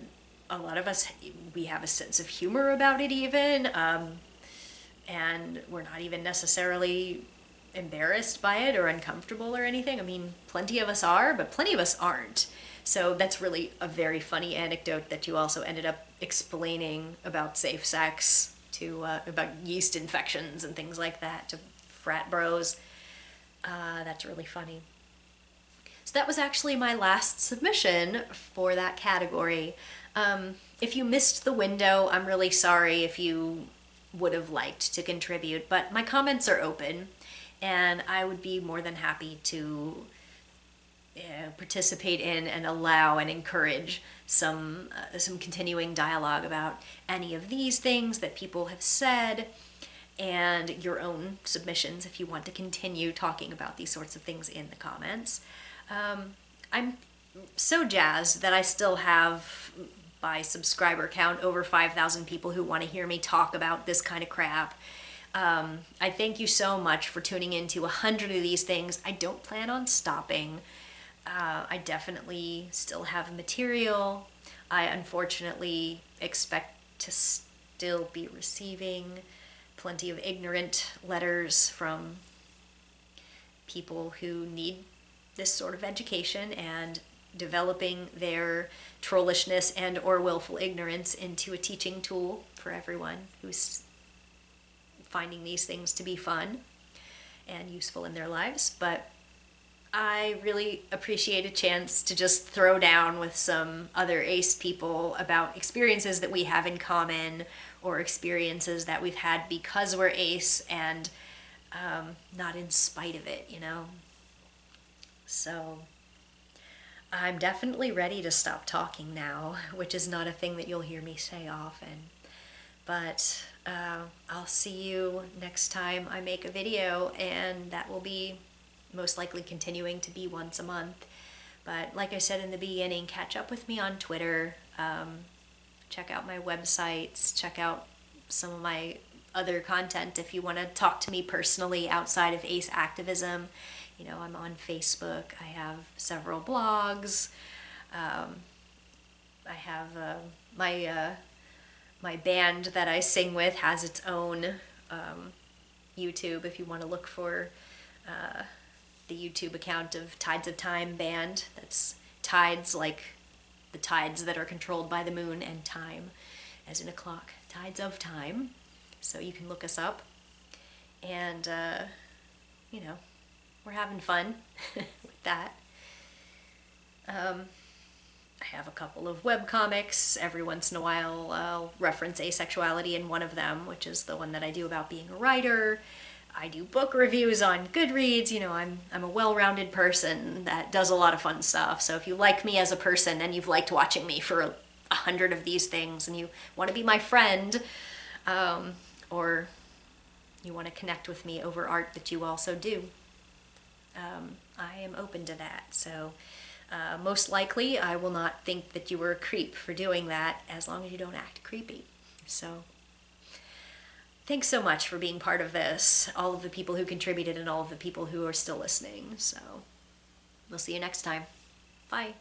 a lot of us, we have a sense of humor about it even. And we're not even necessarily embarrassed by it or uncomfortable or anything. I mean, plenty of us are, but plenty of us aren't. So that's really a very funny anecdote that you also ended up explaining about safe sex to about yeast infections and things like that to frat bros. That's really funny. So that was actually my last submission for that category. If you missed the window, I'm really sorry if you would have liked to contribute, but my comments are open and I would be more than happy to participate in and allow and encourage some continuing dialogue about any of these things that people have said and your own submissions if you want to continue talking about these sorts of things in the comments. I'm so jazzed that I still have, by subscriber count, over 5,000 people who want to hear me talk about this kind of crap. I thank you so much for tuning into 100 of these things. I don't plan on stopping. I definitely still have material. I unfortunately expect to still be receiving plenty of ignorant letters from people who need this sort of education and developing their trollishness and or willful ignorance into a teaching tool for everyone who's finding these things to be fun and useful in their lives. But I really appreciate a chance to just throw down with some other ace people about experiences that we have in common or experiences that we've had because we're ace and not in spite of it, you know? So I'm definitely ready to stop talking now, which is not a thing that you'll hear me say often. But I'll see you next time I make a video, and that will be most likely continuing to be once a month. But like I said in the beginning, catch up with me on Twitter, check out my websites, check out some of my other content if you want to talk to me personally outside of ace activism. You know, I'm on Facebook, I have several blogs, I have my band that I sing with has its own YouTube if you want to look for the YouTube account of Tides of Time Band. That's tides like the tides that are controlled by the moon, and time as in a clock. Tides of Time. So you can look us up. And, you know, we're having fun with that. I have a couple of webcomics. Every once in a while I'll reference asexuality in one of them, which is the one that I do about being a writer. I do book reviews on Goodreads. You know, I'm a well-rounded person that does a lot of fun stuff. So if you like me as a person and you've liked watching me for 100 of these things and you want to be my friend, or you want to connect with me over art that you also do, I am open to that. So most likely I will not think that you were a creep for doing that as long as you don't act creepy. So thanks so much for being part of this, all of the people who contributed and all of the people who are still listening. So we'll see you next time. Bye.